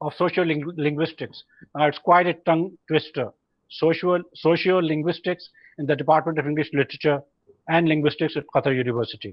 of sociolinguistics. It's quite a tongue twister. Sociolinguistics in the Department of English Literature and Linguistics at Qatar University.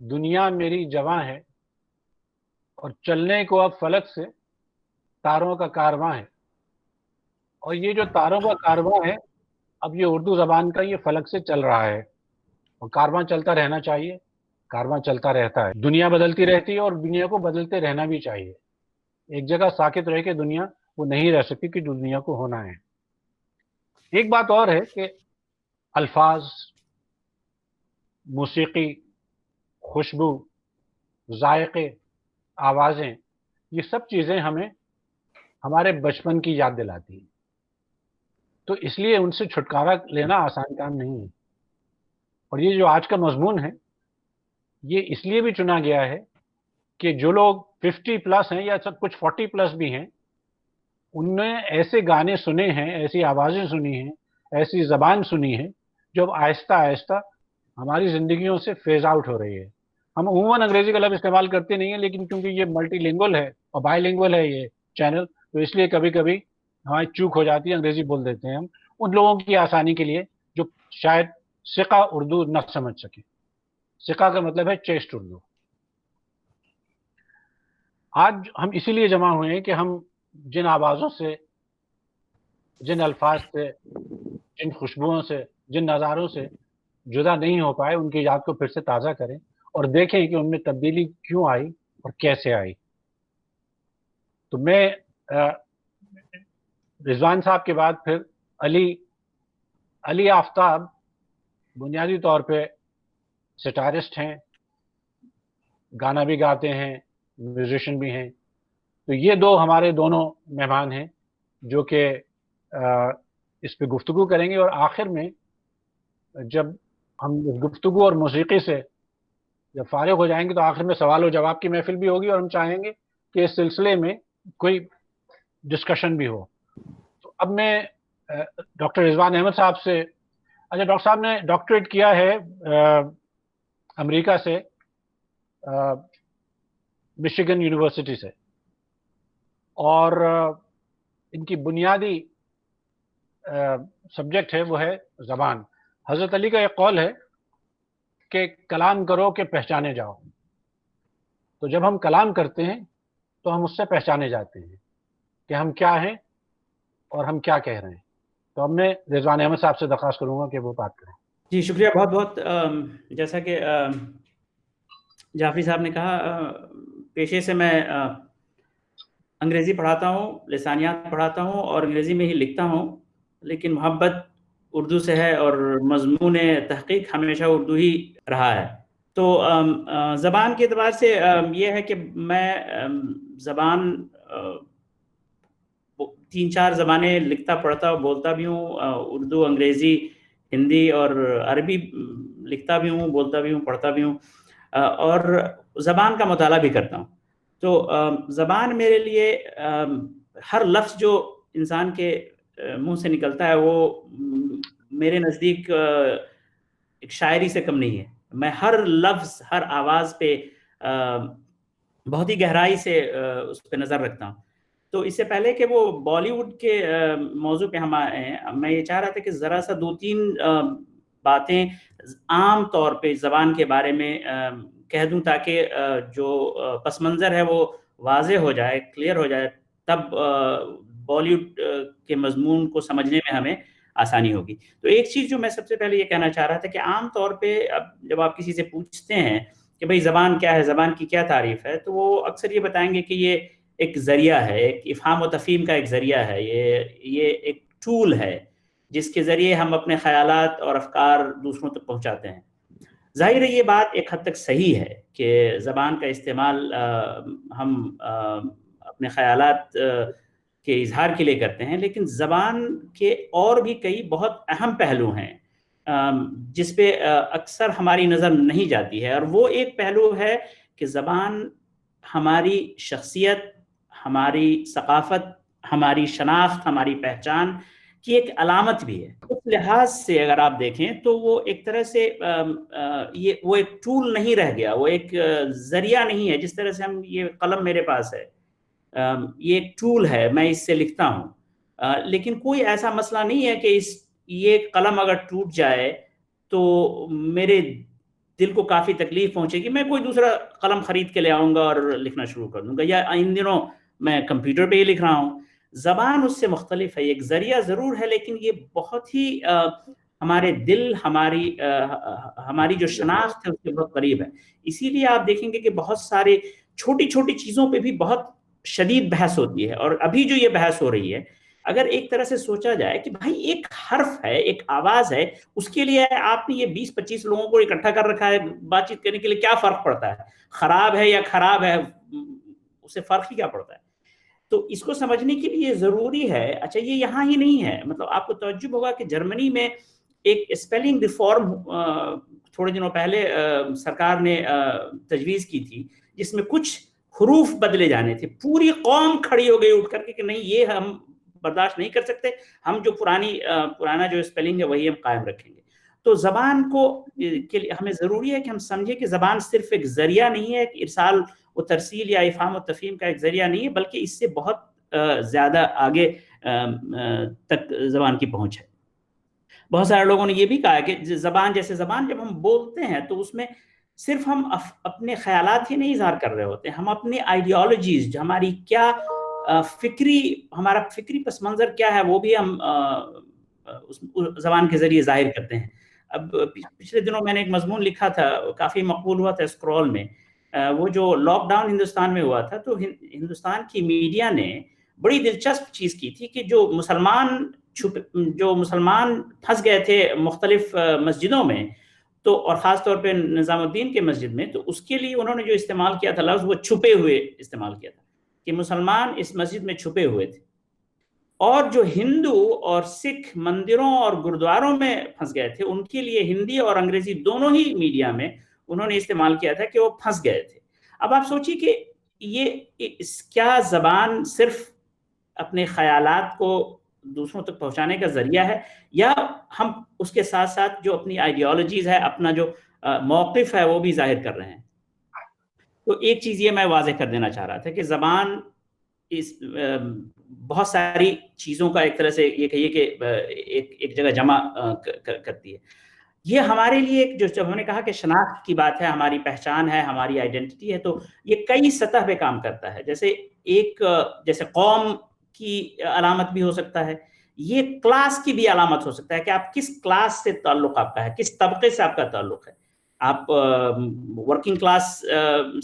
دنیا میری جواں ہے اور چلنے کو اب فلک سے تاروں کا کارواں ہے. اور یہ جو تاروں کا کارواں ہے، اب یہ اردو زبان کا یہ فلک سے چل رہا ہے، اور کارواں چلتا رہنا چاہیے. کارواں چلتا رہتا ہے، دنیا بدلتی رہتی ہے اور دنیا کو بدلتے رہنا بھی چاہیے. ایک جگہ ساکت رہ کے دنیا وہ نہیں رہ سکتی کہ جو دنیا کو ہونا ہے. ایک بات اور ہے کہ الفاظ، موسیقی، خوشبو، ذائقے، آوازیں، یہ سب چیزیں ہمیں ہمارے بچپن کی یاد دلاتی ہیں. تو اس لیے ان سے چھٹکارا لینا آسان کام نہیں ہے. اور یہ جو آج کا مضمون ہے، یہ اس لیے بھی چنا گیا ہے کہ جو لوگ 50 پلس ہیں یا سب کچھ 40 پلس بھی ہیں، ان نے ایسے گانے سنے ہیں، ایسی آوازیں سنی ہیں، ایسی زبان سنی ہے جو اب آہستہ آہستہ ہماری زندگیوں سے فیز آؤٹ ہو رہی ہے. ہم عموماً انگریزی کا لفظ استعمال کرتے نہیں ہیں، لیکن کیونکہ یہ ملٹی لنگول ہے اور بائی لنگول ہے یہ چینل، تو اس لیے کبھی کبھی ہماری چوک ہو جاتی ہے، انگریزی بول دیتے ہیں ہم ان لوگوں کی آسانی کے لیے جو شاید ثقہ اردو نہ سمجھ سکے. ثقہ کا مطلب ہے چیسٹ اردو. آج ہم اسی لیے جمع ہوئے ہیں کہ ہم جن آوازوں سے، جن الفاظ سے، جن خوشبوؤں سے، جن نظاروں سے جدا نہیں ہو پائے، ان کی یاد کو پھر سے تازہ کریں اور دیکھیں کہ ان میں تبدیلی کیوں آئی اور کیسے آئی. تو میں رضوان صاحب کے بعد پھر علی آفتاب بنیادی طور پہ سٹارسٹ ہیں، گانا بھی گاتے ہیں، میوزیشین بھی ہیں. تو یہ دو ہمارے دونوں مہمان ہیں جو کہ اس پہ گفتگو کریں گے. اور آخر میں جب ہم اس گفتگو اور موسیقی سے جب فارغ ہو جائیں گے تو آخر میں سوال و جواب کی محفل بھی ہوگی، اور ہم چاہیں گے کہ اس سلسلے میں کوئی ڈسکشن بھی ہو. تو اب میں ڈاکٹر رضوان احمد صاحب سے، اچھا ڈاکٹر صاحب نے ڈاکٹریٹ کیا ہے امریکہ سے، مشیگن یونیورسٹی سے، اور ان کی بنیادی سبجیکٹ ہے وہ ہے زبان. حضرت علی کا ایک قول ہے کہ کلام کرو کہ پہچانے جاؤ. تو جب ہم کلام کرتے ہیں تو ہم اس سے پہچانے جاتے ہیں کہ ہم کیا ہیں اور ہم کیا کہہ رہے ہیں. تو اب میں رضوان احمد صاحب سے درخواست کروں گا کہ وہ بات کریں. جی شکریہ بہت بہت. جیسا کہ جعفری صاحب نے کہا، پیشے سے میں انگریزی پڑھاتا ہوں، لسانیات پڑھاتا ہوں اور انگریزی میں ہی لکھتا ہوں، لیکن محبت اردو سے ہے اور مضمون تحقیق ہمیشہ اردو ہی رہا ہے. تو زبان کے اعتبار سے یہ ہے کہ میں زبان 3-4 زبانیں لکھتا پڑھتا بولتا بھی ہوں، اردو، انگریزی، ہندی اور عربی لکھتا بھی ہوں، بولتا بھی ہوں، پڑھتا بھی ہوں، اور زبان کا مطالعہ بھی کرتا ہوں. تو زبان میرے لیے ہر لفظ جو انسان کے منہ سے نکلتا ہے وہ میرے نزدیک ایک شاعری سے کم نہیں ہے. میں ہر لفظ، ہر آواز پہ بہت ہی گہرائی سے اس پہ نظر رکھتا ہوں. تو اس سے پہلے کہ وہ بالی ووڈ کے موضوع پہ ہم آئیں، میں یہ چاہ رہا تھا کہ ذرا سا 2-3 باتیں عام طور پہ زبان کے بارے میں کہہ دوں تاکہ جو پس منظر ہے وہ واضح ہو جائے، کلیئر ہو جائے، تب بالی ووڈ کے مضمون کو سمجھنے میں ہمیں آسانی ہوگی. تو ایک چیز جو میں سب سے پہلے یہ کہنا چاہ رہا تھا کہ عام طور پہ اب جب آپ کسی سے پوچھتے ہیں کہ بھئی زبان کیا ہے، زبان کی کیا تعریف ہے، تو وہ اکثر یہ بتائیں گے کہ یہ ایک ذریعہ ہے، ایک افہام و تفہیم کا ایک ذریعہ ہے، یہ ایک ٹول ہے جس کے ذریعے ہم اپنے خیالات اور افکار دوسروں تک پہنچاتے ہیں. ظاہر ہے یہ بات ایک حد تک صحیح ہے کہ زبان کا استعمال ہم اپنے خیالات کے اظہار کے لیے کرتے ہیں، لیکن زبان کے اور بھی کئی بہت اہم پہلو ہیں جس پہ اکثر ہماری نظر نہیں جاتی ہے. اور وہ ایک پہلو ہے کہ زبان ہماری شخصیت، ہماری ثقافت، ہماری شناخت، ہماری پہچان کی ایک علامت بھی ہے. اس لحاظ سے اگر آپ دیکھیں تو وہ ایک طرح سے وہ ایک ٹول نہیں رہ گیا، وہ ایک ذریعہ نہیں ہے. جس طرح سے ہم، یہ قلم میرے پاس ہے، یہ ایک ٹول ہے، میں اس سے لکھتا ہوں، لیکن کوئی ایسا مسئلہ نہیں ہے کہ یہ قلم اگر ٹوٹ جائے تو میرے دل کو کافی تکلیف پہنچے گی، میں کوئی دوسرا قلم خرید کے لے آؤں گا اور لکھنا شروع کر دوں گا، یا ان دنوں میں کمپیوٹر پہ ہی لکھ رہا ہوں۔ زبان اس سے مختلف ہے، ایک ذریعہ ضرور ہے، لیکن یہ بہت ہی ہمارے دل، ہماری جو شناخت ہے اس کے بہت قریب ہے۔ اسی لیے آپ دیکھیں گے کہ بہت سارے چھوٹی چھوٹی چیزوں پہ بھی بہت شدید بحث ہوتی ہے، اور ابھی جو یہ بحث ہو رہی ہے، اگر ایک طرح سے سوچا جائے کہ بھائی ایک حرف ہے، ایک آواز ہے، اس کے لیے آپ نے یہ 20-25 لوگوں کو اکٹھا کر رکھا ہے بات چیت کرنے کے لیے، کیا فرق پڑتا ہے؟ خراب ہے یا خراب ہے، اسے فرق ہی کیا پڑتا ہے؟ تو اس کو سمجھنے کے لیے ضروری ہے۔ اچھا یہ یہاں ہی نہیں ہے، مطلب آپ کو تعجب ہوگا کہ جرمنی میں ایک اسپیلنگ ریفارم تھوڑے دنوں پہلے سرکار نے تجویز کی تھی، جس میں کچھ حروف بدلے جانے تھے۔ پوری قوم کھڑی ہو گئی اٹھ کر کے کہ نہیں، یہ ہم برداشت نہیں کر سکتے، ہم جو پرانا جو اسپیلنگ ہے وہی ہم قائم رکھیں گے۔ تو زبان کے لیے ہمیں ضروری ہے کہ ہم سمجھیں کہ زبان صرف ایک ذریعہ نہیں ہے، ایک ارسال و ترسیل یا افہام و تفہیم کا ایک ذریعہ نہیں ہے، بلکہ اس سے بہت زیادہ آگے تک زبان کی پہنچ ہے۔ بہت سارے لوگوں نے یہ بھی کہا کہ زبان جیسے زبان جب ہم بولتے ہیں تو اس میں صرف ہم اپنے خیالات ہی نہیں اظہار کر رہے ہوتے، ہم اپنی آئیڈیالوجیز، ہماری کیا ہمارا فکری پس منظر کیا ہے، وہ بھی ہم زبان کے ذریعے ظاہر کرتے ہیں۔ اب پچھلے دنوں میں نے ایک مضمون لکھا تھا، کافی مقبول ہوا تھا اسکرول میں، وہ جو لاک ڈاؤن ہندوستان میں ہوا تھا، تو ہندوستان کی میڈیا نے بڑی دلچسپ چیز کی تھی کہ جو مسلمان پھنس گئے تھے مختلف مسجدوں میں، تو اور خاص طور پہ نظام الدین کے مسجد میں، تو اس کے لیے انہوں نے جو استعمال کیا تھا لفظ، وہ چھپے ہوئے استعمال کیا تھا، کہ مسلمان اس مسجد میں چھپے ہوئے تھے۔ اور جو ہندو اور سکھ مندروں اور گردواروں میں پھنس گئے تھے، ان کے لیے ہندی اور انگریزی دونوں ہی میڈیا میں انہوں نے استعمال کیا تھا کہ وہ پھنس گئے تھے۔ اب آپ سوچیے کہ یہ کیا زبان صرف اپنے خیالات کو دوسروں تک پہنچانے کا ذریعہ ہے، یا ہم اس کے ساتھ ساتھ جو اپنی آئیڈیالوجیز ہے، اپنا جو موقف ہے، وہ بھی ظاہر کر رہے ہیں؟ تو ایک چیز یہ میں واضح کر دینا چاہ رہا تھا کہ زبان بہت ساری چیزوں کا ایک طرح سے یہ کہیے کہ ایک جگہ جمع کرتی ہے۔ یہ ہمارے لیے جب ہم نے کہا کہ شناخت کی بات ہے، ہماری پہچان ہے، ہماری آئیڈینٹی ہے، تو یہ کئی سطح پہ کام کرتا ہے۔ جیسے قوم کی علامت بھی ہو سکتا ہے، یہ کلاس کی بھی علامت ہو سکتا ہے کہ آپ کس کلاس سے تعلق آپ کا ہے، کس طبقے سے آپ کا تعلق ہے۔ آپ ورکنگ کلاس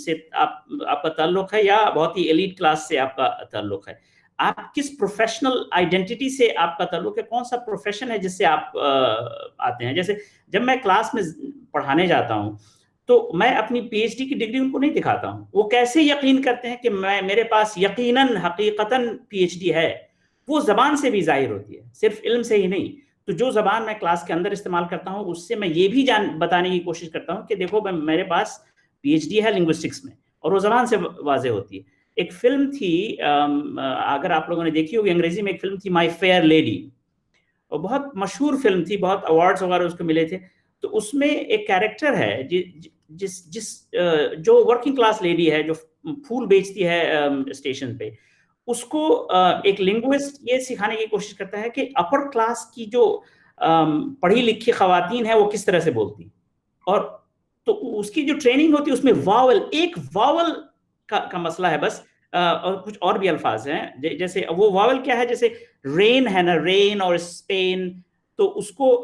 سے آپ کا تعلق ہے، یا بہت ہی ایلیٹ کلاس سے آپ کا تعلق ہے۔ آپ کس پروفیشنل آئیڈینٹی سے آپ کا تعلق ہے، کون سا پروفیشن ہے جس سے آپ آتے ہیں۔ جیسے جب میں کلاس میں پڑھانے جاتا ہوں تو میں اپنی پی ایچ ڈی کی ڈگری ان کو نہیں دکھاتا ہوں۔ وہ کیسے یقین کرتے ہیں کہ میرے پاس یقیناً حقیقتاً پی ایچ ڈی ہے؟ وہ زبان سے بھی ظاہر ہوتی ہے، صرف علم سے ہی نہیں۔ تو جو زبان میں کلاس کے اندر استعمال کرتا ہوں، اس سے میں یہ بھی بتانے کی کوشش کرتا ہوں کہ دیکھو میرے پاس پی ایچ ڈی ہے لنگوسٹکس میں، اور وہ زبان سے واضح ہوتی ہے۔ ایک فلم تھی، اگر آپ لوگوں نے دیکھی ہوگی، انگریزی میں ایک فلم تھی مائی فیئر لیڈی، اور بہت مشہور فلم تھی، بہت ایوارڈز وغیرہ اس کو ملے تھے۔ تو اس میں ایک کیریکٹر ہے جو ورکنگ کلاس لیڈی ہے، جو پھول بیچتی ہے اسٹیشن پہ، اس کو ایک لنگوسٹ یہ سکھانے کی کوشش کرتا ہے کہ اپر کلاس کی جو پڑھی لکھی خواتین ہیں وہ کس طرح سے بولتی، اور تو اس کی جو ٹریننگ ہوتی ہے اس میں ایک واول کا مسئلہ ہے بس، اور کچھ اور بھی الفاظ ہیں، جیسے وہ واول کیا ہے، جیسے رین ہے نا، رین اور اسپین، تو اس کو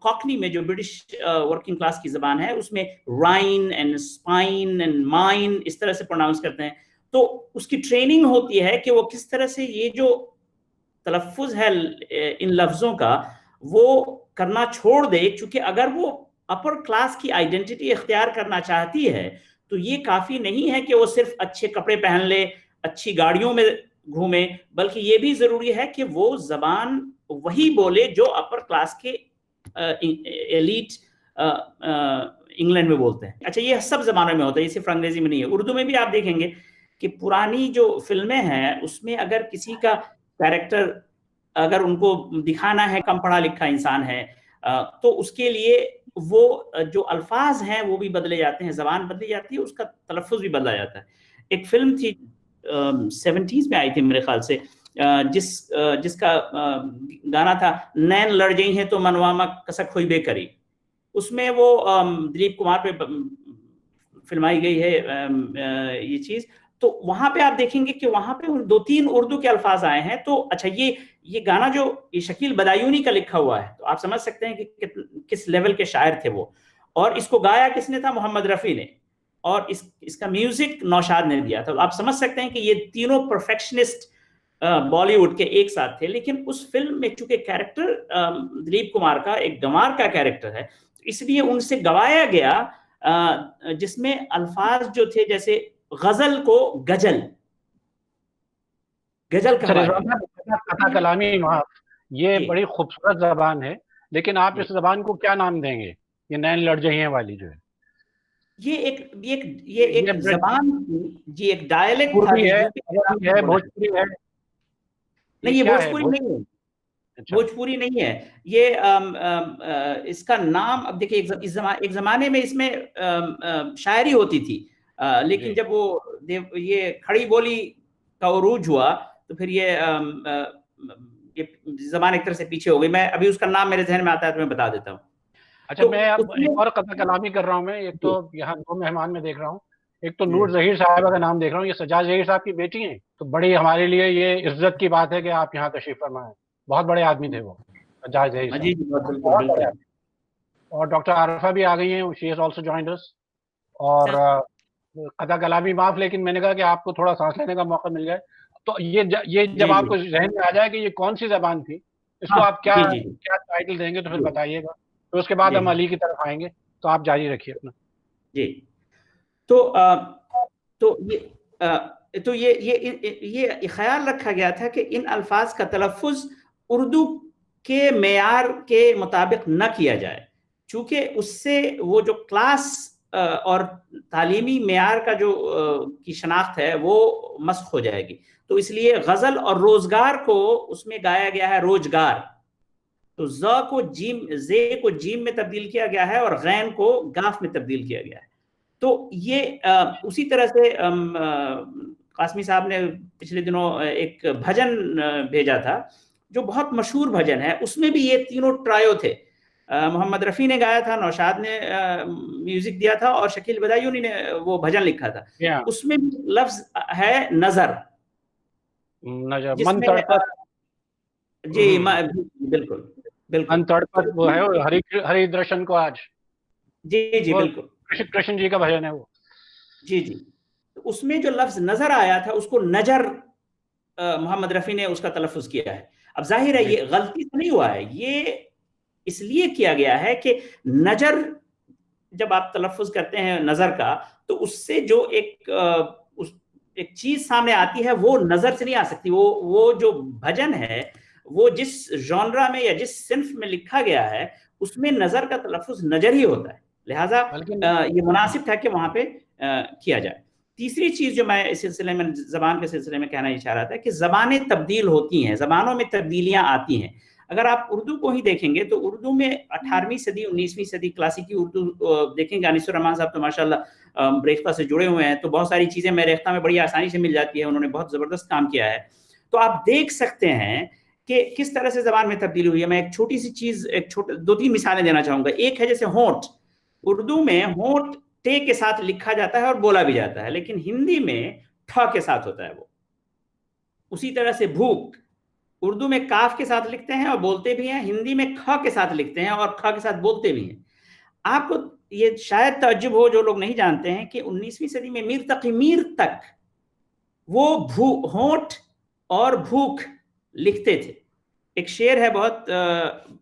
کاکنی میں جو برٹش ورکنگ کلاس کی زبان ہے، اس میں Rhine and spine and mine اس طرح سے پروناؤنس کرتے ہیں۔ تو اس کی ٹریننگ ہوتی ہے کہ وہ کس طرح سے یہ جو تلفظ ہے ان لفظوں کا وہ کرنا چھوڑ دے، چونکہ اگر وہ اپر کلاس کی آئیڈینٹی اختیار کرنا چاہتی ہے تو یہ کافی نہیں ہے کہ وہ صرف اچھے کپڑے پہن لے، اچھی گاڑیوں میں گھومے، بلکہ یہ بھی ضروری ہے کہ وہ زبان وہی بولے جو اپر کلاس کے ایلیٹ انگلینڈ میں بولتے ہیں۔ اچھا یہ سب زبانوں میں ہوتا ہے، یہ صرف انگریزی میں نہیں ہے۔ اردو میں بھی آپ دیکھیں گے کہ پرانی جو فلمیں ہیں اس میں اگر کسی کا کیریکٹر اگر ان کو دکھانا ہے کم پڑھا لکھا انسان ہے، تو اس کے لیے وہ جو الفاظ ہیں وہ بھی بدلے جاتے ہیں، زبان بدلی جاتی ہے، اس کا تلفظ بھی بدلا جاتا ہے۔ ایک فلم تھی 70s میں آئی تھی میرے خیال سے، جس کا گانا تھا نین لڑ گئی ہیں تو منواما کسک ہوئی بے کری۔ اس میں وہ دلیپ کمار پہ فلمائی گئی ہے یہ چیز. تو وہاں پہ آپ دیکھیں گے کہ وہاں پہ 2-3 اردو کے الفاظ آئے ہیں. تو اچھا یہ گانا جو یہ شکیل بدایونی کا لکھا ہوا ہے, تو آپ سمجھ سکتے ہیں کہ کس لیول کے شاعر تھے وہ. اور اس کو گایا کس نے تھا؟ محمد رفیع نے. اور اس کا میوزک نوشاد نے دیا تھا. آپ سمجھ سکتے ہیں کہ یہ تینوں پرفیکشنسٹ بالی ووڈ کے ایک ساتھ تھے. لیکن اس فلم میں چونکہ کیریکٹر دلیپ کمار کا ایک گنوار کا کیریکٹر ہے, اس لیے ان سے گوایا گیا جس میں الفاظ جو تھے جیسے غزل کو گجل کتھا کلامی. یہ بڑی خوبصورت زبان ہے, لیکن آپ اس زبان کو کیا نام دیں گے؟ یہ نین لڑجہیاں والی جو ہے, یہ ایک زبان جی, ایک ڈائلیکٹ تھا. بھوجپوری ہے؟ نہیں, یہ بھوجپوری نہیں ہے. بھوجپوری نہیں ہے یہ. اس کا نام اب دیکھیں, ایک زمانے میں اس میں شاعری ہوتی تھی, لیکن جب وہ یہ کھڑی بولی کا عروج ہوا تو پھر یہ زبان ایک طرح سے پیچھے ہو گئی. میں ابھی اس کا نام میرے ذہن میں آتا ہے تو میں بتا دیتا ہوں. اچھا, میں اب ایک اور قطع کلامی کر رہا ہوں. میں ایک تو یہاں 2 مہمان میں دیکھ رہا ہوں. ایک تو نور ظہیر صاحبہ کا نام دیکھ رہا ہوں. یہ سجاد ظہیر صاحب کی بیٹی ہیں. تو بڑی ہمارے لیے یہ عزت کی بات ہے کہ آپ یہاں تشریف فرما ہیں. بہت بڑے آدمی تھے وہ سجاد ظہیر صاحب. اور ڈاکٹر عارفہ بھی آ گئی ہیں. شی ہیز آلسو جوائنڈ اس. اور قطع کلامی معاف, لیکن میں نے کہا کہ آپ کو تھوڑا سانس لینے کا موقع مل جائے. تو یہ جب آپ کو ذہن میں آ جائے کہ یہ کون سی زبان تھی, اس کو آپ کیا ٹائٹل دیں گے تو پھر بتائیے گا. تو اس کے بعد ہم علی کی طرف آئیں گے. تو آپ جاری رکھیے اپنا. جی, تو یہ خیال رکھا گیا تھا کہ ان الفاظ کا تلفظ اردو کے معیار کے مطابق نہ کیا جائے, چونکہ اس سے وہ جو کلاس اور تعلیمی معیار کا جو کی شناخت ہے وہ مسخ ہو جائے گی. تو اس لیے غزل اور روزگار کو اس میں گایا گیا ہے روزگار. تو زے کو جیم میں تبدیل کیا گیا ہے اور غین کو گاف میں تبدیل کیا گیا ہے. تو یہ اسی طرح سے قاسمی صاحب نے پچھلے دنوں ایک بھجن بھیجا تھا جو بہت مشہور بھجن ہے. اس میں بھی یہ تینوں ٹرائیو تھے. محمد رفیع نے گایا تھا, نوشاد نے میوزک دیا تھا, اور شکیل بدایونی نے وہ بھجن لکھا تھا. اس میں لفظ ہے نظر, جی بالکل وہ ہے ہری درشن کو آج. جی بالکل کرشن جی کا بھجن ہے وہ. جی. تو اس میں جو لفظ نظر آیا تھا اس کو نجر محمد رفیع نے اس کا تلفظ کیا ہے. اب ظاہر ہے یہ غلطی سے نہیں ہوا ہے, یہ اس لیے کیا گیا ہے کہ نجر جب آپ تلفظ کرتے ہیں نظر کا, تو اس سے جو ایک چیز سامنے آتی ہے وہ نظر سے نہیں آ سکتی. وہ جو بھجن ہے وہ جس ژانرا میں یا جس صنف میں لکھا گیا ہے اس میں نظر کا تلفظ نجر ہی ہوتا ہے. لہٰذا یہ مناسب تھا کہ وہاں پہ کیا جائے. تیسری چیز جو میں اس سلسلے میں زبان کے سلسلے میں کہنا چاہ رہا تھا کہ زبانیں تبدیل ہوتی ہیں, زبانوں میں تبدیلیاں آتی ہیں. اگر آپ اردو کو ہی دیکھیں گے تو اردو میں 18ویں صدی 19ویں صدی کلاسیکی اردو دیکھیں گے. انیس الرحمان صاحب تو ماشاءاللہ ریختہ سے جڑے ہوئے ہیں, تو بہت ساری چیزیں میں ریختہ میں بڑی آسانی سے مل جاتی ہے. انہوں نے بہت زبردست کام کیا ہے. تو آپ دیکھ سکتے ہیں کہ کس طرح سے زبان میں تبدیلی ہوئی ہے. میں ایک چھوٹی سی چیز 2-3 مثالیں دینا چاہوں گا. ایک ہے جیسے ہونٹ. اردو میں ہونٹ ٹے کے ساتھ لکھا جاتا ہے اور بولا بھی جاتا ہے, لیکن ہندی میں ٹھا کے ساتھ ہوتا ہے وہ. اسی طرح سے بھوک, اردو میں کاف کے ساتھ لکھتے ہیں اور بولتے بھی ہیں, ہندی میں کھا کے ساتھ لکھتے ہیں اور کھا کے ساتھ بولتے بھی ہیں. آپ کو یہ شاید تعجب ہو جو لوگ نہیں جانتے ہیں کہ 19ویں صدی میں میر تقی میر تک وہ ہونٹ اور بھوک لکھتے تھے. ایک شعر ہے, بہت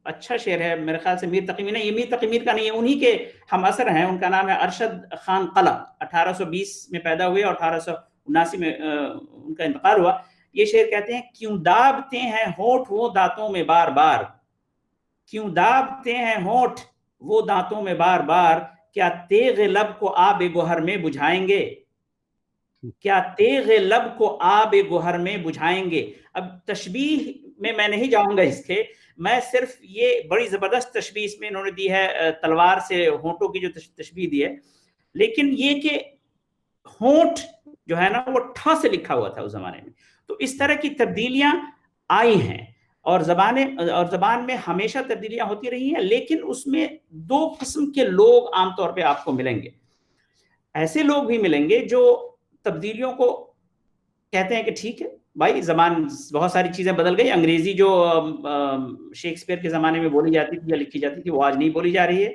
اچھا شعر ہے, میرے خیال سے میر تقی میر نہیں, یہ میر تقی میر کا نہیں ہے, انہی کے ہم اثر ہیں. ان کا نام ہے ارشد خان قلق. 1820 میں پیدا ہوئے اور 1879 میں ان کا انتقال ہوا. یہ شعر کہتے ہیں, کیوں دابتے ہیں ہونٹ وہ دانتوں میں بار بار, کیوں دابتے ہیں ہونٹ وہ دانتوں میں بار بار, کیا تیغ لب کو آب گوہر میں بجھائیں گے, کیا تیغ لب کو آب گوہر میں بجھائیں گے. اب تشبیہ میں نہیں جاؤں گا اس کے, میں صرف یہ بڑی زبردست تشبیہ اس میں انہوں نے دی ہے, تلوار سے ہونٹوں کی جو تشبیہ دی ہے. لیکن یہ کہ ہونٹ جو ہے نا وہ ٹھا سے لکھا ہوا تھا اس زمانے میں. تو اس طرح کی تبدیلیاں آئی ہیں. اور زبان میں ہمیشہ تبدیلیاں ہوتی رہی ہیں، لیکن اس میں دو قسم کے لوگ عام طور پہ آپ کو ملیں گے. ایسے لوگ بھی ملیں گے جو تبدیلیوں کو کہتے ہیں کہ ٹھیک ہے بھائی، زبان بہت ساری چیزیں بدل گئی، انگریزی جو شیکسپیئر کے زمانے میں بولی جاتی تھی یا لکھی جاتی تھی وہ آج نہیں بولی جا رہی ہے،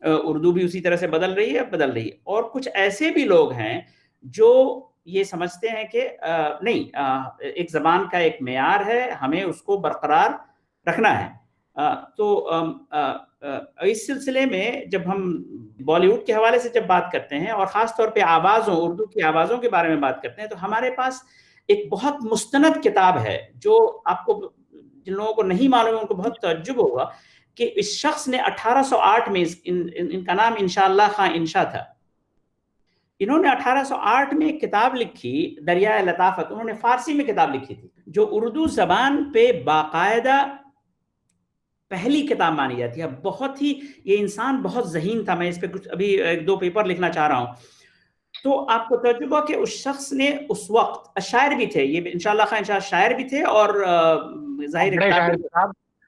اردو بھی اسی طرح سے بدل رہی ہے. اور کچھ ایسے بھی لوگ ہیں جو یہ سمجھتے ہیں کہ نہیں، ایک زبان کا ایک معیار ہے، ہمیں اس کو برقرار رکھنا ہے. تو اس سلسلے میں جب ہم بالی ووڈ کے حوالے سے جب بات کرتے ہیں اور خاص طور پہ اردو کی آوازوں کے بارے میں بات کرتے ہیں، تو ہمارے پاس ایک بہت مستند کتاب ہے جو آپ کو، جن لوگوں کو نہیں معلوم ہے ان کو بہت تعجب ہوگا کہ اس شخص نے 1808 میں ان کا نام انشاءاللہ خان انشا تھا. انہوں نے 1808 میں ایک کتاب لکھی، دریائے لطافت. انہوں نے فارسی میں کتاب لکھی تھی جو اردو زبان پہ باقاعدہ پہلی کتاب مانی جاتی ہے. بہت ہی، یہ انسان بہت ذہین تھا. میں اس پہ کچھ ابھی ایک دو پیپر لکھنا چاہ رہا ہوں. تو آپ کو تجربہ کہ اس شخص نے اس وقت شاعر بھی تھے، یہ انشاءاللہ خان انشاء شاعر بھی تھے اور ظاہر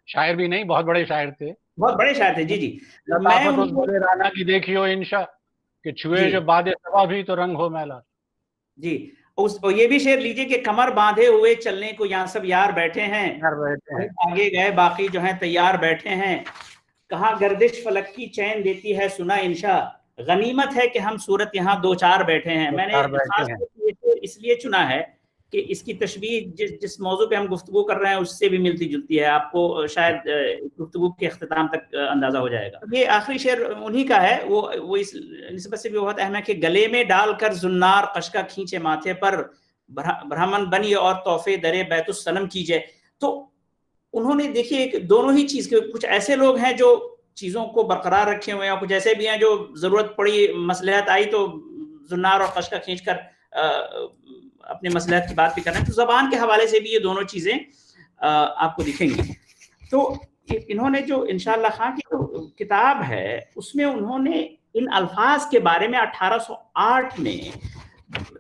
شاعر بھی نہیں، بہت بڑے شاعر تھے. بہت بڑے شاعر تھے. جی لطافت اس بڑے رانا کی دیکھی ہو انشا کہ چھوئے جو باد صبا بھی تو رنگ ہو میلا. جی یہ بھی شعر لیجئے کہ کمر باندھے ہوئے چلنے کو یہاں سب یار بیٹھے ہیں، آگے گئے باقی جو ہیں تیار بیٹھے ہیں. کہاں گردش فلک کی چین دیتی ہے سنا انشا، غنیمت ہے کہ ہم صورت یہاں دو چار بیٹھے ہیں. میں نے خاص طور سے اس لیے چنا ہے کہ اس کی تشبیہ جس موضوع پہ ہم گفتگو کر رہے ہیں اس سے بھی ملتی جلتی ہے. آپ کو شاید گفتگو کے اختتام تک اندازہ ہو جائے گا. یہ آخری شعر انہی کا ہے، وہ اس نسبت سے بھی بہت اہم ہے کہ گلے میں ڈال کر زنار قشقہ کھینچے ماتھے پر، برہمن بنی اور تحفے درے بیت الصنم کیجئے. تو انہوں نے دیکھیے دونوں ہی چیز کے، کچھ ایسے لوگ ہیں جو چیزوں کو برقرار رکھے ہوئے ہیں اور کچھ ایسے بھی ہیں جو ضرورت پڑی، مصلحت آئی تو زنار اور قشقہ کھینچ کر اپنے مصلحت کی بات بھی کر رہے ہیں. تو زبان کے حوالے سے بھی یہ دونوں چیزیں آپ کو دکھیں گی. تو انہوں نے جو انشاءاللہ خان کی جو کتاب ہے اس میں انہوں نے ان الفاظ کے بارے میں 1808 میں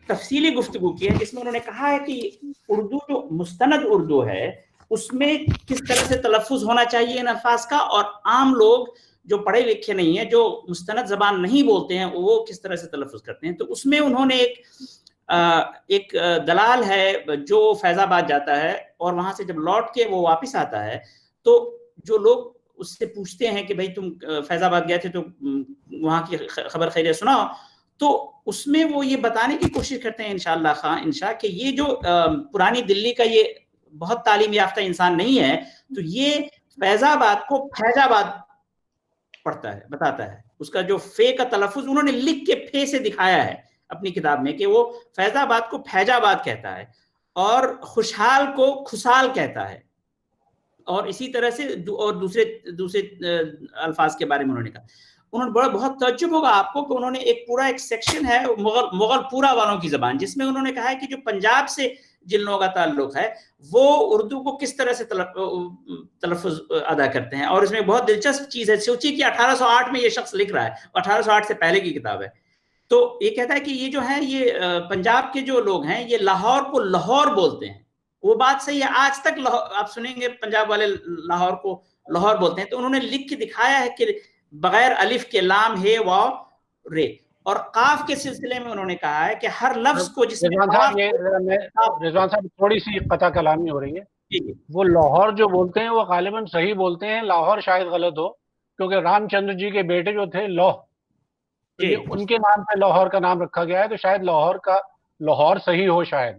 تفصیلی گفتگو کی ہے، جس میں انہوں نے کہا ہے کہ اردو جو مستند اردو ہے اس میں کس طرح سے تلفظ ہونا چاہیے ان الفاظ کا، اور عام لوگ جو پڑھے لکھے نہیں ہیں، جو مستند زبان نہیں بولتے ہیں، وہ کس طرح سے تلفظ کرتے ہیں. تو اس میں انہوں نے ایک دلال ہے جو فیض آباد جاتا ہے اور وہاں سے جب لوٹ کے وہ واپس آتا ہے تو جو لوگ اس سے پوچھتے ہیں کہ بھئی تم فیض آباد گئے تھے تو وہاں کی خبر خیریت سناؤ، تو اس میں وہ یہ بتانے کی کوشش کرتے ہیں انشاءاللہ خان انشا کہ یہ جو پرانی دلی کا یہ بہت تعلیم یافتہ انسان نہیں ہے، تو یہ فیض آباد کو فیض آباد پڑھتا ہے، بتاتا ہے. اس کا جو فے کا تلفظ انہوں نے لکھ کے فے سے دکھایا ہے اپنی کتاب میں کہ وہ فیض آباد کو فیض آباد کہتا ہے اور خوشحال کو خسال کہتا ہے. اور اسی طرح سے اور دوسرے الفاظ کے بارے میں انہوں نے کہا. انہوں نے بہت تعجب ہوگا آپ کو کہ انہوں نے ایک پورا ایک سیکشن ہے مغل پورا والوں کی زبان، جس میں انہوں نے کہا ہے کہ جو پنجاب سے جن لوگوں کا تعلق ہے وہ اردو کو کس طرح سے تلفظ ادا کرتے ہیں. اور اس میں بہت دلچسپ چیز ہے، سوچیے کہ 1808 میں یہ شخص لکھ رہا ہے، 1808 سے پہلے کی کتاب ہے. تو یہ کہتا ہے کہ یہ جو ہے یہ پنجاب کے جو لوگ ہیں یہ لاہور کو لاہور بولتے ہیں. وہ بات صحیح ہے، آج تک آپ سنیں گے پنجاب والے لاہور کو لاہور بولتے ہیں. تو انہوں نے لکھ کے دکھایا ہے کہ بغیر الف کے لام ہے واو رے، اور قاف کے سلسلے میں انہوں نے کہا ہے کہ ہر لفظ کو جس میں رضوان صاحب تھوڑی سی قطع کلامی ہو رہی ہے. وہ لاہور جو بولتے ہیں وہ غالباً صحیح بولتے ہیں، لاہور شاید غلط ہو، کیونکہ رام چندر جی کے بیٹے جو تھے لوہ، ان کے نام پہ لاہور کا نام رکھا گیا ہے. تو شاید لاہور کا لاہور صحیح ہو شاید،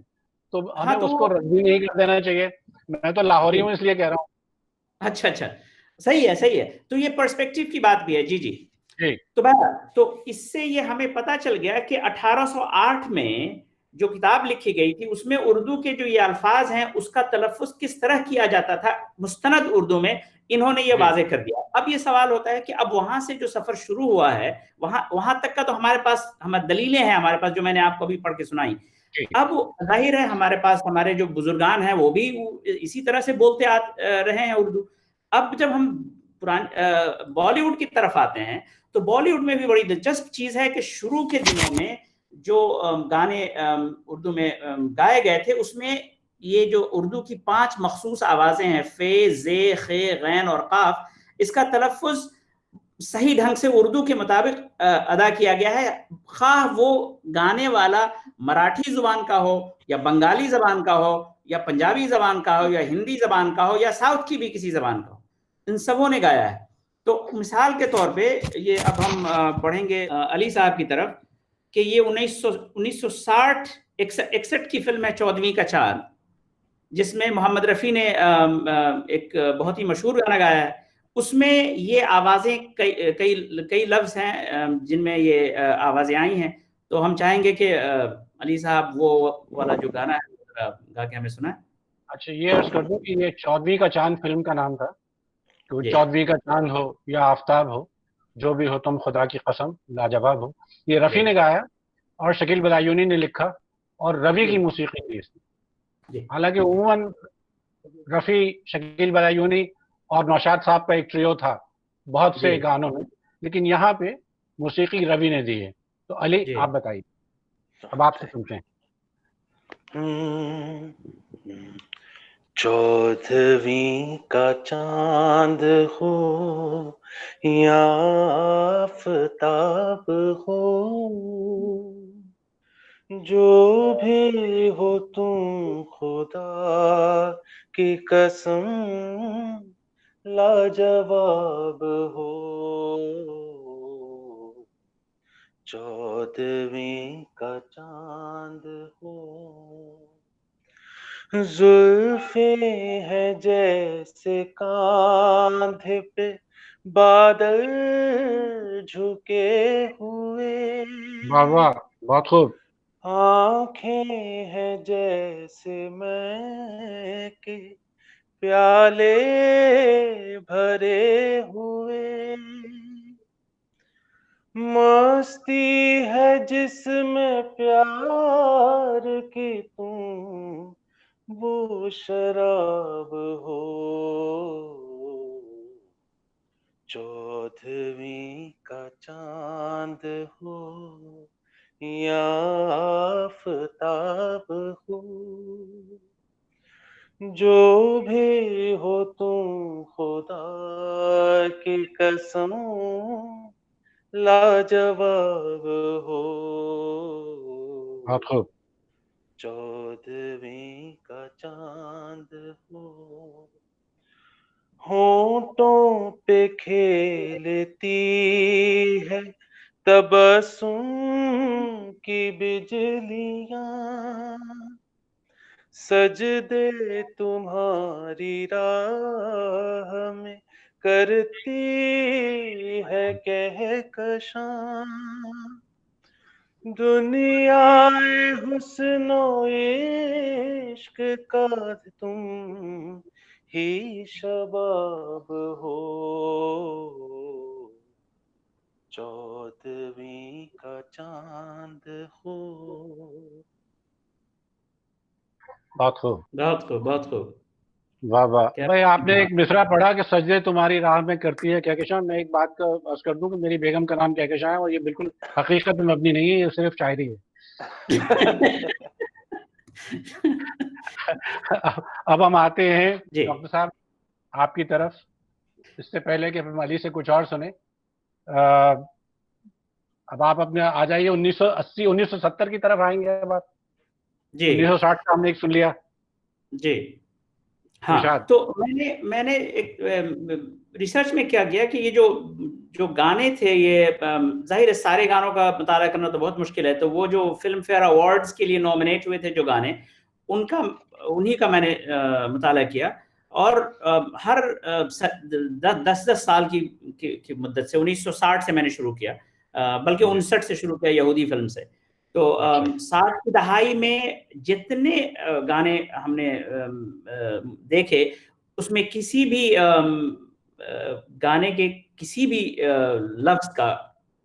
تو ہمیں اس کو رد بھی نہیں کر دینا چاہیے. میں تو لاہوری ہوں اس لیے کہہ رہا ہوں. اچھا صحیح ہے. تو یہ پرسپیکٹیو کی بات بھی ہے. جی تو اس سے یہ ہمیں پتا چل گیا کہ 1808 میں جو کتاب لکھی گئی تھی اس میں اردو کے جو یہ الفاظ ہیں اس کا تلفظ کس طرح کیا جاتا تھا مستند اردو میں، انہوں نے یہ واضح کر دیا. اب یہ سوال ہوتا ہے کہ اب وہاں سے جو سفر شروع ہوا ہے وہاں تک کا تو ہمارے پاس دلیلیں ہیں ہمارے پاس جو میں نے آپ کو ابھی پڑھ کے سنائی. اب ظاہر ہے ہمارے پاس ہمارے جو بزرگان ہیں وہ بھی اسی طرح سے بولتے رہے ہیں اردو. اب جب ہم بالی ووڈ کی طرف آتے ہیں تو بالی ووڈ میں بھی بڑی دلچسپ چیز ہے کہ شروع کے دنوں میں جو گانے اردو میں گائے گئے تھے اس میں یہ جو اردو کی 5 مخصوص آوازیں ہیں فے، زے، خے، غین اور قاف، اس کا تلفظ صحیح ڈھنگ سے اردو کے مطابق ادا کیا گیا ہے، خواہ وہ گانے والا مراٹھی زبان کا ہو یا بنگالی زبان کا ہو یا پنجابی زبان کا ہو یا ہندی زبان کا ہو یا ساؤتھ کی بھی کسی زبان کا ہو، ان سبوں نے گایا ہے۔ تو مثال کے طور پہ یہ اب ہم پڑھیں گے علی صاحب کی طرف کہ یہ 1960-61 کی فلم ہے 14ویں کا چاند، جس میں محمد رفیع نے ایک بہت ہی مشہور گانا گایا ہے۔ اس میں یہ آوازیں کئی لفظ ہیں جن میں یہ آوازیں آئی ہیں، تو ہم چاہیں گے کہ علی صاحب وہ والا جو گانا ہے گا کے ہمیں سنائیں۔ اچھا، یہ عرض کر دوں کہ یہ 14ویں کا چاند فلم کا نام تھا، کہ جی 14ویں کا چاند ہو یا آفتاب ہو، جو بھی ہو تم خدا کی قسم لاجواب ہو، یہ رفیع نے گایا اور شکیل بدایونی نے لکھا اور روی کی موسیقی دی اس نے۔ حالانکہ عموماً رفیع، شکیل بدایونی اور نوشاد صاحب کا ایک ٹریو تھا بہت سے گانوں میں، لیکن یہاں پہ موسیقی روی نے دی ہے۔ تو علی آپ بتائیے، اب آپ سے سنتے ہیں۔ 14ویں کا چاند ہو یا آفتاب ہو، جو بھی ہو تم خدا کی قسم لاجواب ہو۔ 14ویں کا چاند ہو، زلفیں ہیں جیسے کاندھے پہ بادل جھکے ہوئے، واہ واہ، بہت خوب۔ آنکھیں ہیں جیسے میں کے پیالے بھرے ہوئے، مستی ہے جس میں پیار کی تم وہ شراب ہو۔ 14ویں کا چاند ہو یا آفتاب ہو، جو بھی ہو تم خدا کی قسم لاجواب ہو۔ بہت خوب۔ 14ویں کا چاند ہو، ہونٹوں پہ کھیلتی ہے تبسم کی بجلیاں، سجدے تمہاری راہ میں کرتی ہے کہکشاں، دنیا حسن و عشق کا تم ہی شباب ہو۔ 14ویں کا چاند ہو۔ بہت خوب، بہت خوب، بہت خوب۔ واہ واہ۔ بھائی آپ نے ایک مصرع پڑھا کہ سجدے تمہاری راہ میں کرتی ہے کہکشاں۔ میں ایک بات کا عرض کر دوں کہ میری بیگم کا نام کہکشاں ہے، اور یہ بالکل حقیقت میں مبنی نہیں ہے، یہ صرف شاعری ہے۔ اب ہم آتے ہیں ڈاکٹر صاحب آپ کی طرف، اس سے پہلے کہ ہم علی سے کچھ اور سنیں، اب آپ اپنے آ جائیے 1980 1970 کی طرف آئیں گے۔ اب آپ 1960 کا ہم نے ایک سن لیا۔ جی ہاں، تو میں نے ایک ریسرچ میں کیا گیا کہ یہ جو گانے تھے، یہ ظاہر ہے سارے گانوں کا مطالعہ کرنا تو بہت مشکل ہے، تو وہ جو فلم فیئر ایوارڈز کے لیے نامنیٹ ہوئے تھے جو گانے، انہی کا میں نے مطالعہ کیا، اور ہر 10 سال کی مدت سے 1960 سے میں نے شروع کیا، بلکہ 59 سے شروع کیا یہودی فلم سے۔ تو 60 کی دہائی میں جتنے گانے ہم نے دیکھے، اس میں کسی بھی گانے کے کسی بھی لفظ کا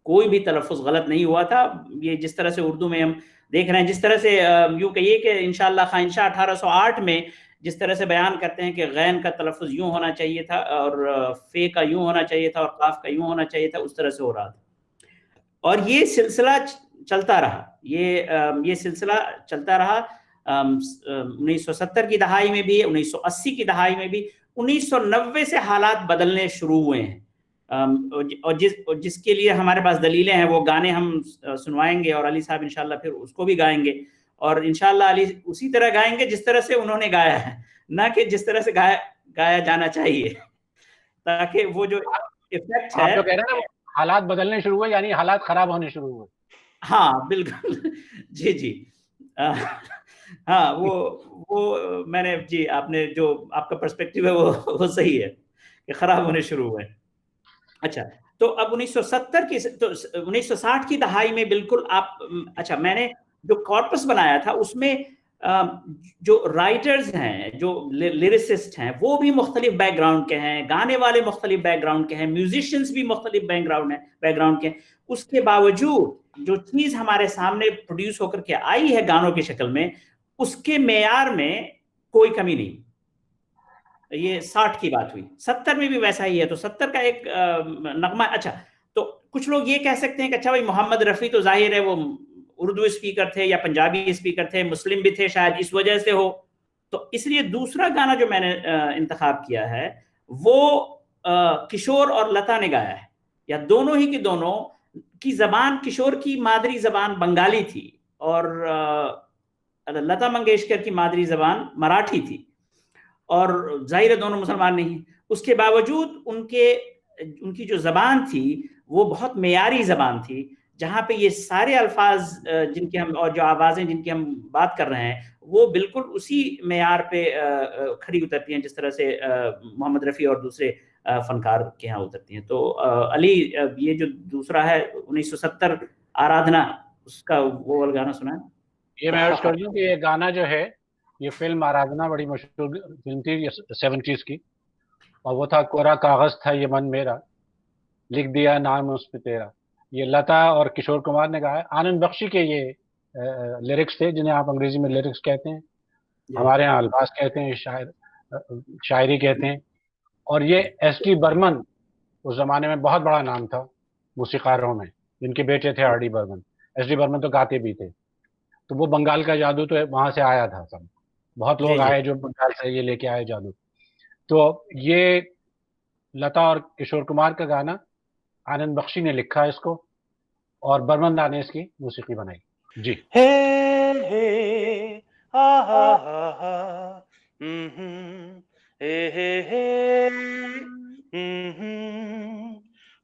کوئی بھی تلفظ غلط نہیں ہوا تھا۔ یہ جس طرح سے اردو میں ہم دیکھ رہے ہیں، جس طرح سے یوں کہیے کہ انشاءاللہ خواہشاں 1808 میں جس طرح سے بیان کرتے ہیں کہ غین کا تلفظ یوں ہونا چاہیے تھا اور فے کا یوں ہونا چاہیے تھا اور قاف کا یوں ہونا چاہیے تھا، اس طرح سے ہو رہا تھا، اور یہ سلسلہ چلتا رہا، یہ سلسلہ چلتا رہا 1970 کی دہائی میں بھی, 1980 کی دہائی میں بھی, 1990 سے حالات بدلنے شروع ہوئے ہیں, اور جس کے لیے ہمارے پاس دلیلیں ہیں. وہ گانے ہم سنوائیں گے اور علی صاحب انشاءاللہ پھر اس کو بھی گائیں گے, اور انشاءاللہ علی اسی طرح گائیں گے جس طرح سے انہوں نے گایا ہے, نہ کہ جس طرح سے گایا جانا چاہیے, تاکہ وہ جو افیکٹ ہے. آپ جو کہہ رہے ہیں نا حالات بدلنے شروع ہوئے, یعنی حالات خراب ہونے شروع ہوئے. ہاں بالکل, جی ہاں وہ میں نے, جی آپ نے جو آپ کا پرسپیکٹیو ہے وہ صحیح ہے کہ خراب ہونے شروع ہوئے. اچھا, تو اب 1960 کی دہائی میں بالکل آپ, اچھا میں نے جو کارپس بنایا تھا اس میں جو رائٹرز ہیں, جو لیریسسٹ ہیں, وہ بھی مختلف بیک گراؤنڈ کے ہیں, گانے والے مختلف بیک گراؤنڈ کے ہیں, میوزیشینز بھی مختلف بیک گراؤنڈ کے ہیں. اس کے باوجود جو چیز ہمارے سامنے پروڈیوس ہو کر کے آئی ہے گانوں کی شکل میں, اس کے معیار میں کوئی کمی نہیں. یہ 60 کی بات ہوئی, 70 میں بھی ویسا ہی ہے. تو 70 کا ایک نغمہ. اچھا, تو کچھ لوگ یہ کہہ سکتے ہیں کہ اچھا بھائی محمد رفیع تو ظاہر ہے وہ اردو اسپیکر تھے یا پنجابی اسپیکر تھے, مسلم بھی تھے, شاید اس وجہ سے ہو. تو اس لیے دوسرا گانا جو میں نے انتخاب کیا ہے وہ کشور اور لتا نے گایا ہے, یا دونوں ہی کی دونوں کی زبان, کشور کی مادری زبان بنگالی تھی اور لتا منگیشکر کی مادری زبان مراٹھی تھی, اور ظاہر دونوں مسلمان نہیں. اس کے باوجود ان کی جو زبان تھی وہ بہت معیاری زبان تھی, جہاں پہ یہ سارے الفاظ جن کے ہم, اور جو آوازیں جن کی ہم بات کر رہے ہیں, وہ بالکل اسی معیار پہ کھڑی اترتی ہیں جس طرح سے محمد رفیع اور دوسرے فنکار کے ہاں اترتی ہیں. تو علی, یہ جو دوسرا ہے 1970 آرادھنا, اس کا وہ والا گانا سنا ہے. یہ میں عرض کر دوں کہ یہ گانا جو ہے, یہ فلم آرادھنا بڑی مشہور فلم تھی 70s کی, اور وہ تھا کورا کاغذ تھا یہ من میرا, لکھ دیا نام اس پہ تیرا. یہ لتا اور کشور کمار نے گایا. آنند بخشی کے یہ لیرکس تھے, جنہیں آپ انگریزی میں لیرکس کہتے ہیں, ہمارے ہاں الفاظ کہتے ہیں, شاعری کہتے ہیں. اور یہ ایس ڈی برمن اس زمانے میں بہت بڑا نام تھا موسیقاروں میں, جن کے بیٹے تھے R D Burman. S D Burman تو گاتے بھی تھے. تو وہ بنگال کا جادو تو وہاں سے آیا تھا. سب بہت لوگ آئے جو بنگال سے یہ لے کے آئے جادو. تو یہ لتا اور کشور کمار کا گانا, آنند بخشی نے لکھا اس کو, اور برمن دا نے اس کی موسیقی بنائی. جی.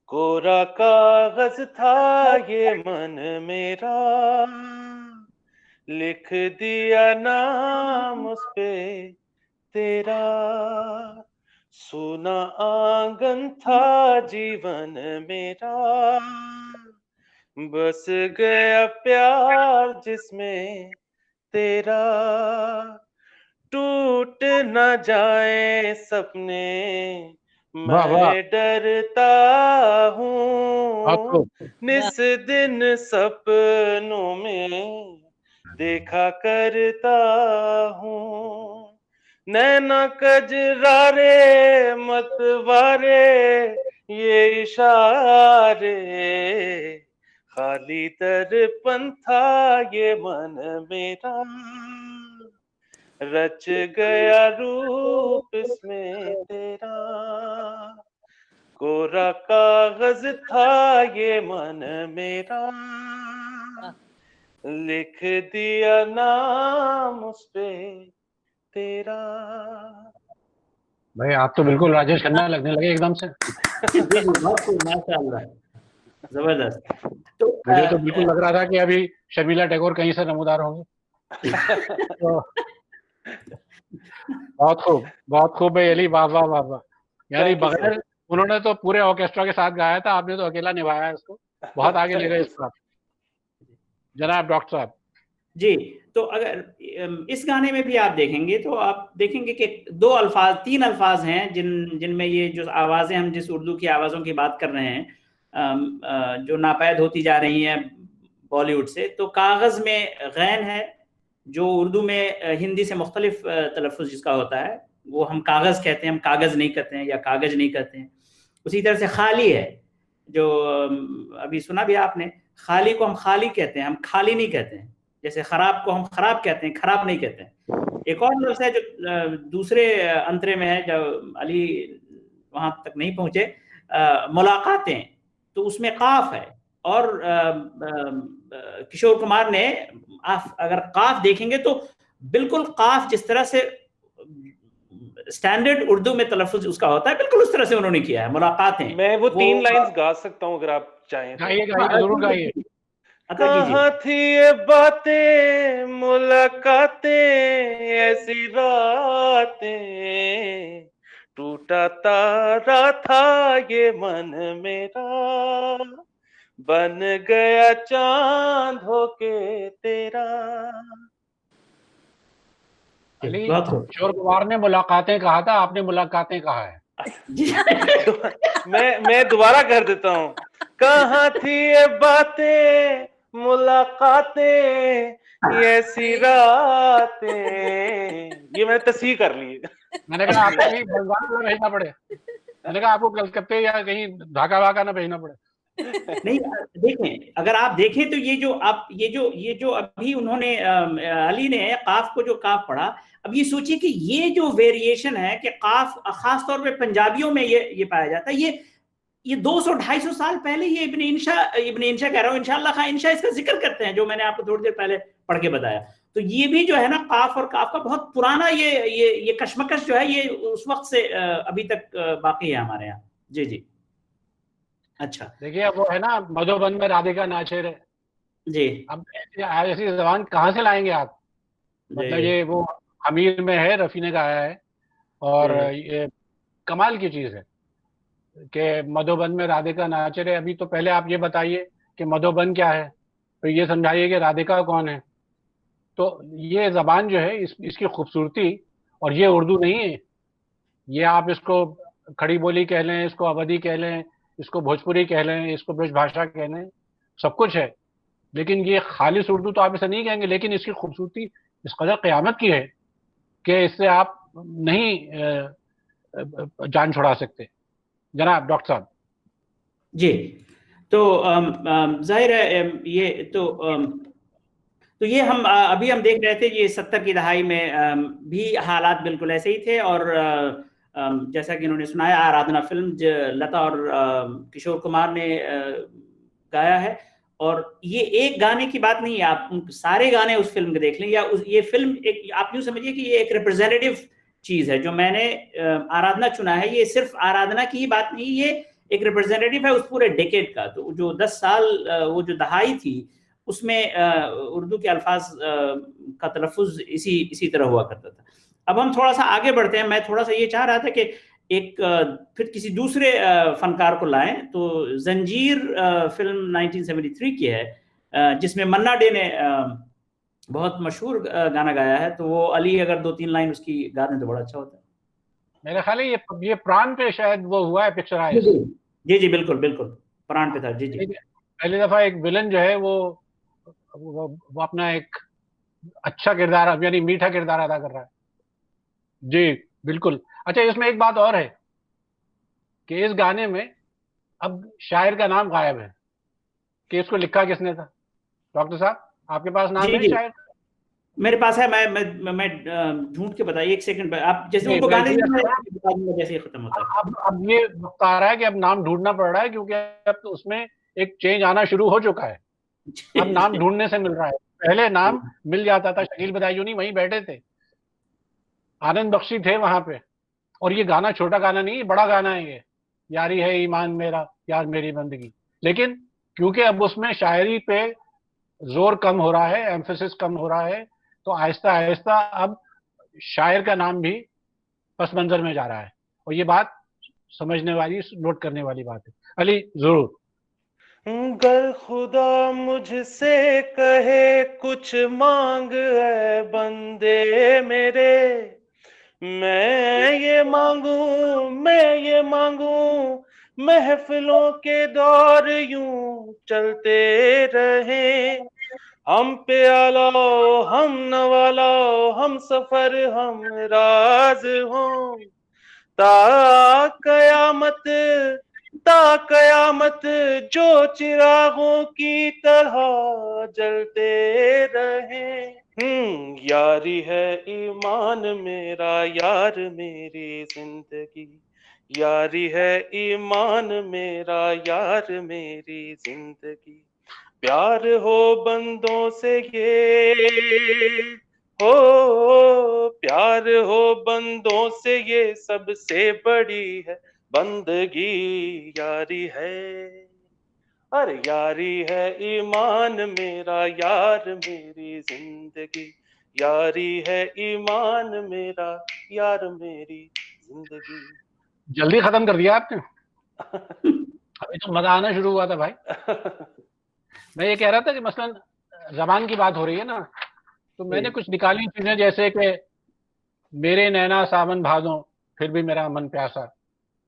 کورا کاغذ تھا یہ من میرا, لکھ دیا نام اس پہ تیرا, سونا آنگن تھا جیون میرا, بس گیا پیار جس میں تیرا, ٹوٹ نہ جائے سپنے میں ڈرتا ہوں, نس دن سپنوں میں دیکھا کرتا ہوں, نینا کجرارے متوارے یہ اشارے, خالی درپن تھا یہ من میرا, رچ گیا روپ اس میں تیرا, کورا کاغذ تھا یہ من میرا, لکھ دیا نام اس پہ تیرا. بھائی آپ تو بالکل راجیش کھنہ لگنے لگے ایک دم سے. زبردست. مجھے تو بالکل لگ رہا تھا کہ ابھی شرمیلا ٹیگور کہیں سے نمودار ہوں گے. بہت خوب, بہت خوب ہے علی, واہ واہ واہ واہ. یعنی بغیر, انہوں نے تو پورے آرکیسٹرا کے ساتھ گایا تھا, آپ نے تو اکیلا نبھایا اس کو, بہت آگے لے گئے اس کو. جناب ڈاکٹر صاحب. جی, تو اگر اس گانے میں بھی آپ دیکھیں گے تو آپ دیکھیں گے کہ 3 الفاظ ہیں جن میں یہ جو آوازیں, ہم جس اردو کی آوازوں کی بات کر رہے ہیں جو ناپید ہوتی جا رہی ہیں بالی ووڈ سے, تو کاغذ میں غین ہے, جو اردو میں ہندی سے مختلف تلفظ جس کا ہوتا ہے, وہ ہم کاغذ کہتے ہیں, ہم کاغذ نہیں کہتے ہیں یا کاغذ نہیں کہتے ہیں. اسی طرح سے خالی ہے, جو ابھی سنا بھی آپ نے, خالی کو ہم خالی کہتے ہیں, ہم خالی نہیں کہتے ہیں. جیسے خراب کو ہم خراب کہتے ہیں, خراب نہیں کہتے ہیں. ایک اور لفظ ہے جو دوسرے انترے میں ہے, جو علی وہاں تک نہیں پہنچے, ملاقاتیں, تو اس میں قاف ہے. اور کشور کمار نے اگر قاف دیکھیں گے تو بالکل قاف جس طرح سے اسٹینڈرڈ اردو میں تلفظ اس کا ہوتا ہے, بالکل اس طرح سے انہوں نے کیا ہے. ملاقاتیں, میں وہ 3 لائنز گا سکتا ہوں اگر آپ چاہیں. گائیے ضرور گائیے. کہاں تھی یہ باتیں ملاقاتیں ایسی راتیں, ٹوٹا تارا تھا یہ من میرا, بن گیا چاند ہو کے تیرا. علی, کشور کمار نے ملاقاتیں کہا تھا, آپ نے ملاقاتیں کہا ہے. میں دوبارہ کر دیتا ہوں. کہاں تھی یہ باتیں ملاقاتیں ایسی راتیں, یہ میں نے تصحیح کر لی. میں نے کہا آپ کو کہیں بنگال نہ بھیجنا پڑے, میں نے کہا آپ کو کلکتے یا کہیں ڈھاکہ واکہ نہ بھیجنا پڑے. نہیں دیکھیں, اگر آپ دیکھیں تو یہ جو ابھی انہوں نے علی نے قاف کو جو قاف پڑھا, اب یہ سوچیے کہ یہ جو ویریشن ہے کہ قاف خاص طور پہ پنجابیوں میں یہ پایا جاتا ہے, یہ 200-250 سال پہلے یہ ابن انشا کہہ رہا ہوں, انشاءاللہ خان انشا اس کا ذکر کرتے ہیں, جو میں نے آپ کو تھوڑی دیر پہلے پڑھ کے بتایا. تو یہ بھی جو ہے نا قاف اور کاف کا بہت پرانا یہ کشمکش جو ہے یہ اس وقت سے ابھی تک باقی ہے ہمارے یہاں. جی جی اچھا. دیکھیے اب وہ ہے نا مدھوبن میں رادھیکا ناچے رہے, جی اب ایسی زبان کہاں سے لائیں گے آپ؟ مطلب یہ وہ امیر میں ہے, رفیع نے گایا ہے, اور یہ کمال کی چیز ہے کہ مدھوبن میں رادھیکا ناچے رہے. ابھی تو پہلے آپ یہ بتائیے کہ مدھوبن کیا ہے, تو یہ سمجھائیے کہ رادھیکا کون ہے. تو یہ زبان جو ہے اس کی خوبصورتی, اور یہ اردو نہیں ہے, یہ آپ اس کو کھڑی بولی کہہ لیں, اس کو اودھی کہہ لیں, اس کو بھوجپوری کہہ لیں, اس کو برج بھاشا کہہ لیں, سب کچھ ہے, لیکن یہ خالص اردو تو آپ اسے نہیں کہیں گے. لیکن اس کی خوبصورتی اس قدر قیامت کی ہے کہ اس سے آپ نہیں جان چھڑا سکتے. جناب ڈاکٹر صاحب. جی, تو ظاہر ہے یہ تو یہ ہم ابھی ہم دیکھ رہے تھے, یہ 70 کی دہائی میں بھی حالات بالکل ایسے ہی تھے. اور جیسا کہ انہوں نے سنایا, آرادھنا فلم لتا اور کشور کمار نے گایا ہے, اور یہ ایک گانے کی بات نہیں ہے, آپ سارے گانے اس فلم کے دیکھ لیں, یا یہ فلم ایک آپ یوں سمجھیے کہ یہ ایک ریپرزینٹیو چیز ہے. جو میں نے آرادھنا چنا ہے, یہ صرف آرادھنا کی ہی بات نہیں, یہ ایک ریپرزینٹیو ہے اس پورے ڈیکیڈ کا. تو جو 10 سال وہ جو دہائی تھی, اس میں اردو کے الفاظ کا تلفظ اسی طرح ہوا کرتا تھا. اب ہم تھوڑا سا آگے بڑھتے ہیں. میں تھوڑا سا یہ چاہ رہا تھا کہ ایک پھر کسی دوسرے فنکار کو لائیں. تو زنجیر فلم 1973 کی ہے, جس میں منا ڈے نے بہت مشہور گانا گایا ہے. تو وہ علی اگر 2-3 لائن اس کی گا دیں تو بڑا اچھا ہوتا ہے. میرے خیال ہے یہ پران پہ شاید وہ ہوا ہے پکچرائز. جی جی بالکل بالکل پران پہ تھا. جی جی پہلی دفعہ ایک ولن جو ہے وہ اپنا ایک اچھا کردار, یعنی میٹھا کردار ادا کر رہا ہے. جی بالکل. اچھا, اس میں ایک بات اور ہے کہ اس گانے میں اب شاعر کا نام غائب ہے, کہ اس کو لکھا کس نے تھا. ڈاکٹر صاحب آپ کے پاس نام ہے شاعر؟ میرے پاس ہے. میں ڈھونڈ کے بتائیے, ایک سیکنڈ. آپ جیسے ان کو گانے جیسے ختم ہوتا ہے. اب یہ وقت آ رہا ہے کہ اب نام ڈھونڈنا پڑ رہا ہے, کیونکہ اب تو اس میں ایک چینج آنا شروع ہو چکا ہے. اب نام ڈھونڈنے سے مل رہا ہے. پہلے نام مل جاتا تھا, شکیل بدایونی وہیں بیٹھے تھے, آنند بخشی تھے وہاں پہ, اور یہ گانا چھوٹا گانا نہیں, بڑا گانا ہے. یہ یاری ہے ایمان میرا, یار میری بندگی. لیکن کیونکہ اب اس میں شاعری پہ زور کم ہو رہا ہے, ایمفیسس کم ہو رہا ہے, تو آہستہ آہستہ اب شاعر کا نام بھی پس منظر میں جا رہا ہے. اور یہ بات سمجھنے والی, نوٹ کرنے والی بات ہے. علی ضرور. گر خدا مجھ سے کہے کچھ مانگ ہے بندے میرے, میں یہ مانگوں محفلوں کے دور یوں چلتے رہیں, ہم پہ آلو ہم نوالو ہم سفر ہم راز ہوں, تا قیامت تا قیامت جو چراغوں کی طرح جلتے رہیں. یاری ہے ایمان میرا یار میری زندگی, یاری ہے ایمان میرا یار میری زندگی. پیار ہو بندوں سے یہ ہو, پیار ہو بندوں سے یہ سب سے بڑی ہے بندگی. یاری ہے, ارے یاری ہے ایمان میرا یار میری زندگی, یاری ہے ایمان میرا یار میری زندگی. جلدی ختم کر دیا آپ نے, ابھی تو مزہ آنا شروع ہوا تھا بھائی. میں یہ کہہ رہا تھا کہ مثلا زبان کی بات ہو رہی ہے نا, تو میں نے کچھ نکالی چیزیں جیسے کہ میرے نینا ساون بھادوں پھر بھی میرا من پیاسا.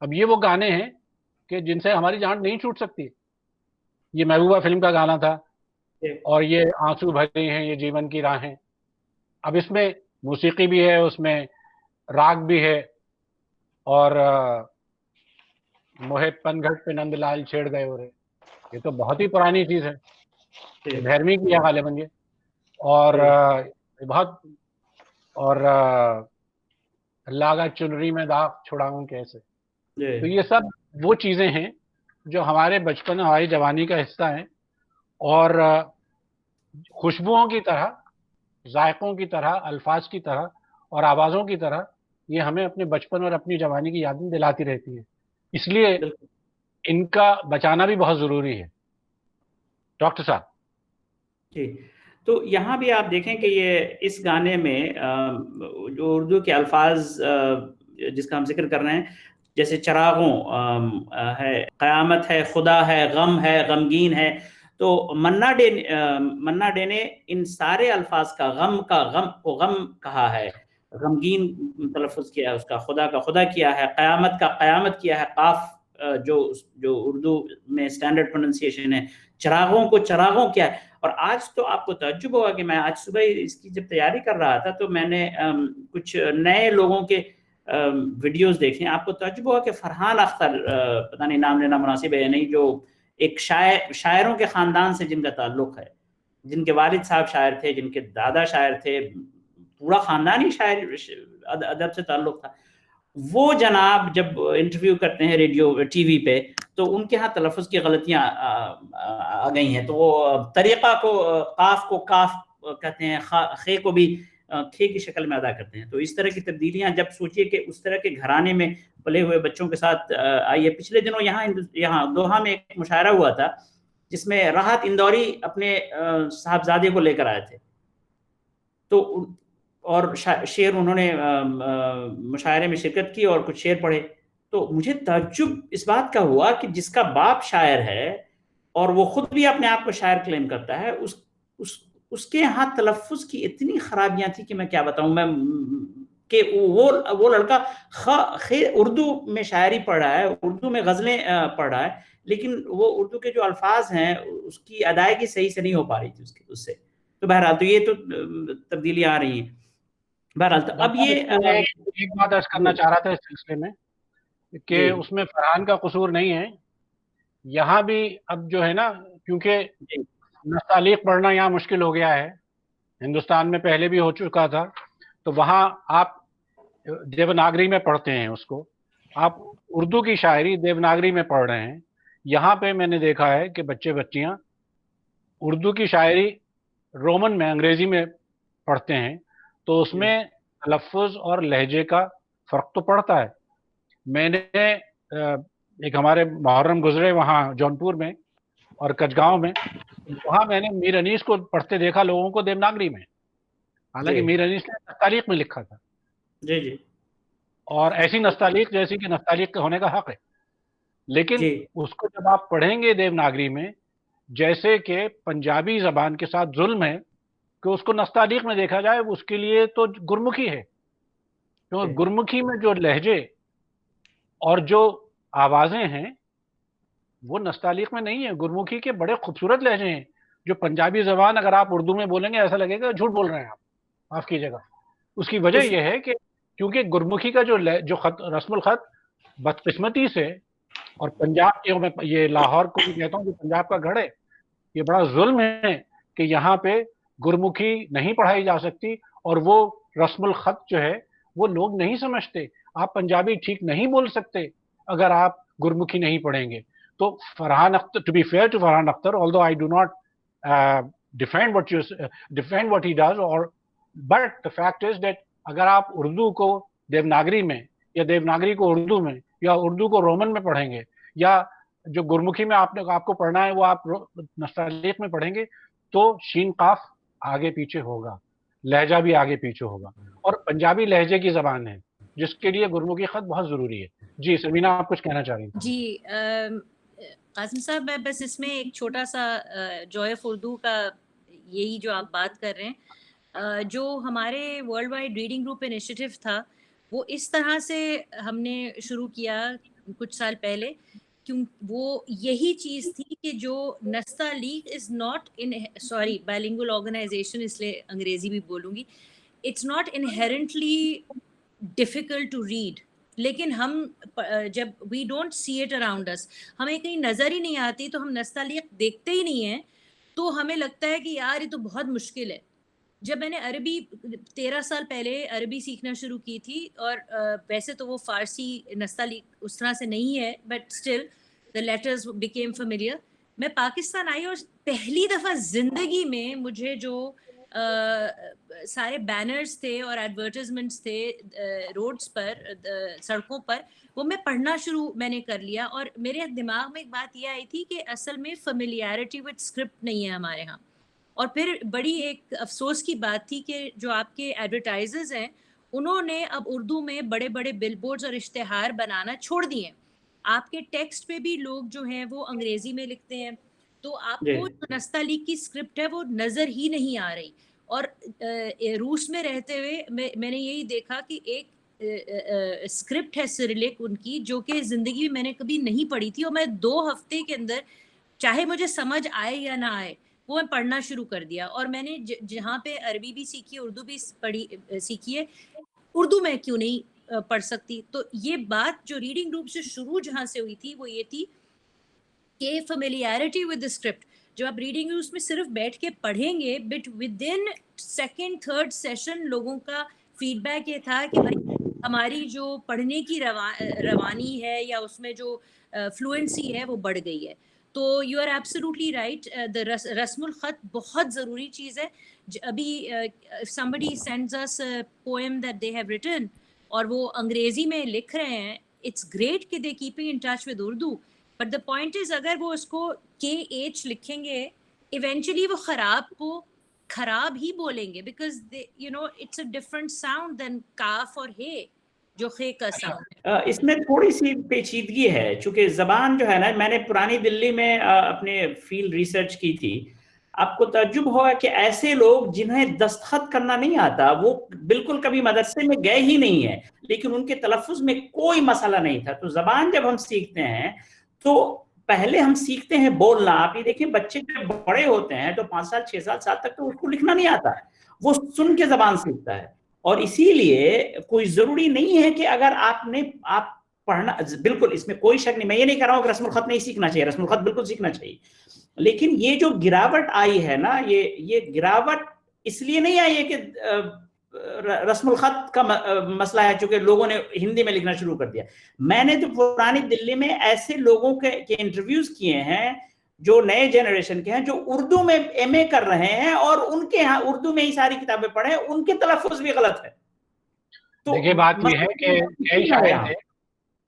اب یہ وہ گانے ہیں کہ جن سے ہماری جان نہیں چھوٹ سکتی. یہ محبوبہ فلم کا گانا تھا, اور یہ آنسو بھرے ہیں یہ جیون کی راہیں. اب اس میں موسیقی بھی ہے, اس میں راگ بھی ہے, اور موہے پنگھٹ پہ نند لال چھیڑ گئے ہو رہے, یہ تو بہت ہی پرانی چیز ہے, یہ 11ویں کی ہے غالباً یہ. اور بہت, اور لاگا چنری میں داغ چھڑاؤں کیسے. تو یہ سب وہ چیزیں ہیں جو ہمارے بچپن ہماری جوانی کا حصہ ہیں, اور خوشبوؤں کی طرح, ذائقوں کی طرح, الفاظ کی طرح اور آوازوں کی طرح یہ ہمیں اپنے بچپن اور اپنی جوانی کی یادیں دلاتی رہتی ہیں. اس لیے ان کا بچانا بھی بہت ضروری ہے. ڈاکٹر صاحب جی, تو یہاں بھی آپ دیکھیں کہ یہ اس گانے میں جو اردو کے الفاظ جس کا ہم ذکر کر رہے ہیں, جیسے چراغوں ہے, قیامت ہے, خدا ہے, غم ہے, غمگین ہے, تو منا ڈے نے ان سارے الفاظ کا غم کو غم کہا ہے, غمگین تلفظ کیا ہے اس کا, خدا کا خدا کیا ہے, قیامت کا قیامت کیا ہے, قاف جو اردو میں اسٹینڈرڈ پروننسیشن ہے, چراغوں کو چراغوں کیا ہے. اور آج تو آپ کو تعجب ہوگا کہ میں آج صبح اس کی جب تیاری کر رہا تھا تو میں نے کچھ نئے لوگوں کے ویڈیوز دیکھیں. آپ کو تعجب ہوگا کہ فرحان اختر, پتہ نہیں نام لینا مناسب ہے یا نہیں, جو ایک شاعروں کے خاندان سے جن کا تعلق ہے, جن کے والد صاحب شاعر تھے, جن کے دادا شاعر تھے, پورا خاندان ہی شاعر ادب سے تعلق تھا. وہ جناب جب انٹرویو کرتے ہیں ریڈیو ٹی وی پہ تو ان کے ہاں تلفظ کی غلطیاں آ گئی ہیں, تو وہ طریقہ کو قاف کو کاف کہتے ہیں, خے کو بھی کھے کی شکل میں ادا کرتے ہیں. تو اس طرح کی تبدیلیاں جب سوچئے کہ اس طرح کے گھرانے میں پلے ہوئے بچوں کے ساتھ آئیے. پچھلے دنوں یہاں دوحہ میں ایک مشاعرہ ہوا تھا جس میں راحت اندوری اپنے صاحبزادے کو لے کر آئے تھے, تو اور شعر انہوں نے مشاعرے میں شرکت کی اور کچھ شعر پڑھے. تو مجھے تعجب اس بات کا ہوا کہ جس کا باپ شاعر ہے اور وہ خود بھی اپنے آپ کو شاعر کلیم کرتا ہے, اس کے ہاں تلفظ کی اتنی خرابیاں تھی کہ میں کیا بتاؤں. میں کہ وہ لڑکا اردو میں شاعری پڑھ رہا ہے, اردو میں غزلیں پڑھ رہا ہے, لیکن وہ اردو کے جو الفاظ ہیں اس کی ادائیگی صحیح سے نہیں ہو پا رہی تھی اس سے. تو بہرحال تو یہ تو تبدیلیاں آ رہی ہیں. بہرحال تو اب یہ ایک بات عرض کرنا چاہ رہا تھا اس سلسلے میں کہ اس میں فرحان کا قصور نہیں ہے. یہاں بھی اب جو ہے نا, کیونکہ نستعلیق پڑھنا یہاں مشکل ہو گیا ہے, ہندوستان میں پہلے بھی ہو چکا تھا, تو وہاں آپ دیوناگری میں پڑھتے ہیں اس کو, آپ اردو کی شاعری دیوناگری میں پڑھ رہے ہیں. یہاں پہ میں نے دیکھا ہے کہ بچے بچیاں اردو کی شاعری رومن میں, انگریزی میں پڑھتے ہیں, تو اس میں تلفظ اور لہجے کا فرق تو پڑتا ہے. میں نے ایک ہمارے محرم گزرے وہاں جونپور میں اور کچگاؤں میں, وہاں میں نے میر انیس کو پڑھتے دیکھا لوگوں کو دیوناگری میں, حالانکہ میر انیس نے نستعلیق میں لکھا تھا. جی جی, اور ایسی نستعلیق جیسی کہ نستعلیق ہونے کا حق ہے, لیکن اس کو جب آپ پڑھیں گے دیوناگری میں, جیسے کہ پنجابی زبان کے ساتھ ظلم ہے کہ اس کو نستعلیق میں دیکھا جائے, اس کے لیے تو گرمکھی ہے, کیونکہ گرمکھی میں جو لہجے اور جو آوازیں ہیں وہ نستعلیق میں نہیں ہیں. گرمکھی کے بڑے خوبصورت لہجے ہیں جو پنجابی زبان اگر آپ اردو میں بولیں گے ایسا لگے گا جھوٹ بول رہے ہیں آپ, معاف کیجیے گا. اس کی وجہ یہ ہے کہ کیونکہ گرمکھی کا جو رسم الخط بدقسمتی سے اور پنجاب کے میں یہ لاہور کو بھی کہتا ہوں کہ پنجاب کا گڑھ ہے. یہ بڑا ظلم ہے کہ یہاں پہ گرمکھی نہیں پڑھائی جا سکتی, اور وہ رسم الخط جو ہے وہ لوگ نہیں سمجھتے. آپ پنجابی ٹھیک نہیں بول سکتے اگر آپ گرمکھی نہیں پڑھیں گے. تو Farhan Akhtar, to be fair to Farhan Akhtar, although I do not defend what he does, but the fact is that اگر آپ اردو کو دیوناگری میں یا دیوناگری کو اردو میں یا اردو کو رومن میں پڑھیں گے, یا جو گرمکھی میں آپ کو پڑھنا ہے وہ آپ نستعلیق میں پڑھیں گے, تو شین قاف آگے پیچھے ہوگا, لہجہ بھی آگے پیچھے ہوگا. اور پنجابی لہجے کی زبان ہے جس کے لیے گرمکھی خط بہت ضروری ہے. جی سمینہ, آپ کچھ کہنا چاہ رہی ہیں؟ جی قاسم صاحب, میں بس اس میں ایک چھوٹا سا جوائے آف اردو کا, یہی جو آپ بات کر رہے ہیں, جو ہمارے world wide reading group initiative تھا وہ اس طرح سے ہم نے شروع کیا کچھ سال پہلے, کیوں وہ یہی چیز تھی کہ جو Nastaliq is not sorry bilingual organisation, اس لیے انگریزی بھی بولوں گی, it's not inherently difficult to read, لیکن ہم جب we don't see it around us, ہمیں کہیں نظر ہی نہیں آتی تو ہم نستعلیق دیکھتے ہی نہیں ہیں, تو ہمیں لگتا ہے کہ یار یہ تو بہت مشکل ہے. جب میں نے عربی 13 سال پہلے عربی سیکھنا شروع کی تھی, اور ویسے تو وہ فارسی نستعلیق اس طرح سے نہیں ہے, but still the letters became familiar. میں پاکستان آئی اور پہلی دفعہ زندگی میں مجھے جو سارے بینرز تھے اور ایڈورٹائزمنٹس تھے روڈز پر, سڑکوں پر, وہ میں پڑھنا شروع میں نے کر لیا. اور میرے دماغ میں ایک بات یہ آئی تھی کہ اصل میں فیملیئرٹی وتھ اسکرپٹ نہیں ہے ہمارے ہاں. اور پھر بڑی ایک افسوس کی بات تھی کہ جو آپ کے ایڈورٹائزرز ہیں انہوں نے اب اردو میں بڑے بڑے بل بورڈز اور اشتہار بنانا چھوڑ دیے. آپ کے ٹیکسٹ پہ بھی لوگ جو ہیں وہ انگریزی میں لکھتے ہیں, تو آپ کو جو نستعلیق کی اسکرپٹ ہے وہ نظر ہی نہیں آ رہی. اور روس میں رہتے ہوئے میں نے یہی دیکھا کہ ایک اسکرپٹ ہے سرلک ان کی, جو کہ زندگی میں نے کبھی نہیں پڑھی تھی, اور میں 2 ہفتے کے اندر چاہے مجھے سمجھ آئے یا نہ آئے وہ میں پڑھنا شروع کر دیا. اور میں نے جہاں پہ عربی بھی سیکھی, اردو بھی سیکھی ہے, اردو میں کیوں نہیں پڑھ سکتی. تو یہ بات جو ریڈنگ گروپ سے شروع جہاں سے ہوئی تھی وہ یہ تھی کہ فیملیئرٹی ود اسکرپٹ, جو آپ ریڈنگ گروپس میں صرف بیٹھ کے پڑھیں گے, but with in 2nd 3rd session لوگوں کا فیڈ بیک یہ تھا کہ بھائی ہماری جو پڑھنے کی روانی ہے یا اس میں جو فلوئنسی ہے وہ بڑھ گئی ہے. تو یو آر ایبسلیوٹلی رائٹ, رسم الخط بہت ضروری چیز ہے. ابھی somebody sends us a poem that they have written اور وہ انگریزی میں لکھ رہے ہیں, it's great کہ they keeping in touch with Urdu, but the point is اگر وہ اس کو KH لکھیں گے ایونچولی وہ خراب ہی بولیں گے, because you know it's a different sound than کاف اور ہے جو خے کا ساؤنڈ. اس میں تھوڑی سی پیچیدگی ہے, چونکہ زبان جو ہے نا, میں نے پرانی دلی میں اپنے فیلڈ ریسرچ کی تھی. آپ کو تعجب ہوگا کہ ایسے لوگ جنہیں دستخط کرنا نہیں آتا, وہ بالکل کبھی مدرسے میں گئے ہی نہیں ہیں, لیکن ان کے تلفظ میں کوئی مسئلہ نہیں تھا. تو زبان جب ہم سیکھتے ہیں تو پہلے ہم سیکھتے ہیں بولنا. آپ یہ دیکھیں بچے جب بڑے ہوتے ہیں تو 5 سال 6 سال تک تو اس کو لکھنا نہیں آتا, وہ سن کے زبان سیکھتا ہے. اور اسی لیے کوئی ضروری نہیں ہے کہ اگر آپ پڑھنا, بالکل اس میں کوئی شک نہیں, میں یہ نہیں کہہ رہا ہوں کہ رسم الخط نہیں سیکھنا چاہیے, رسم الخط بالکل سیکھنا چاہیے, لیکن یہ جو گراوٹ آئی ہے نا, یہ گراوٹ اس لیے نہیں آئی ہے کہ رسم الخط کا مسئلہ ہے چونکہ لوگوں نے ہندی میں لکھنا شروع کر دیا. میں نے تو پرانی دلی میں ایسے لوگوں کے انٹرویوز کیے ہیں جو نئے جنریشن کے ہیں, جو اردو میں MA کر رہے ہیں اور ان کے ہاں اردو میں ہی ساری کتابیں پڑھیں, ان کے تلفظ بھی غلط ہے. تو دیکھیے بات یہ ہے کہ کئی شاعر تھے,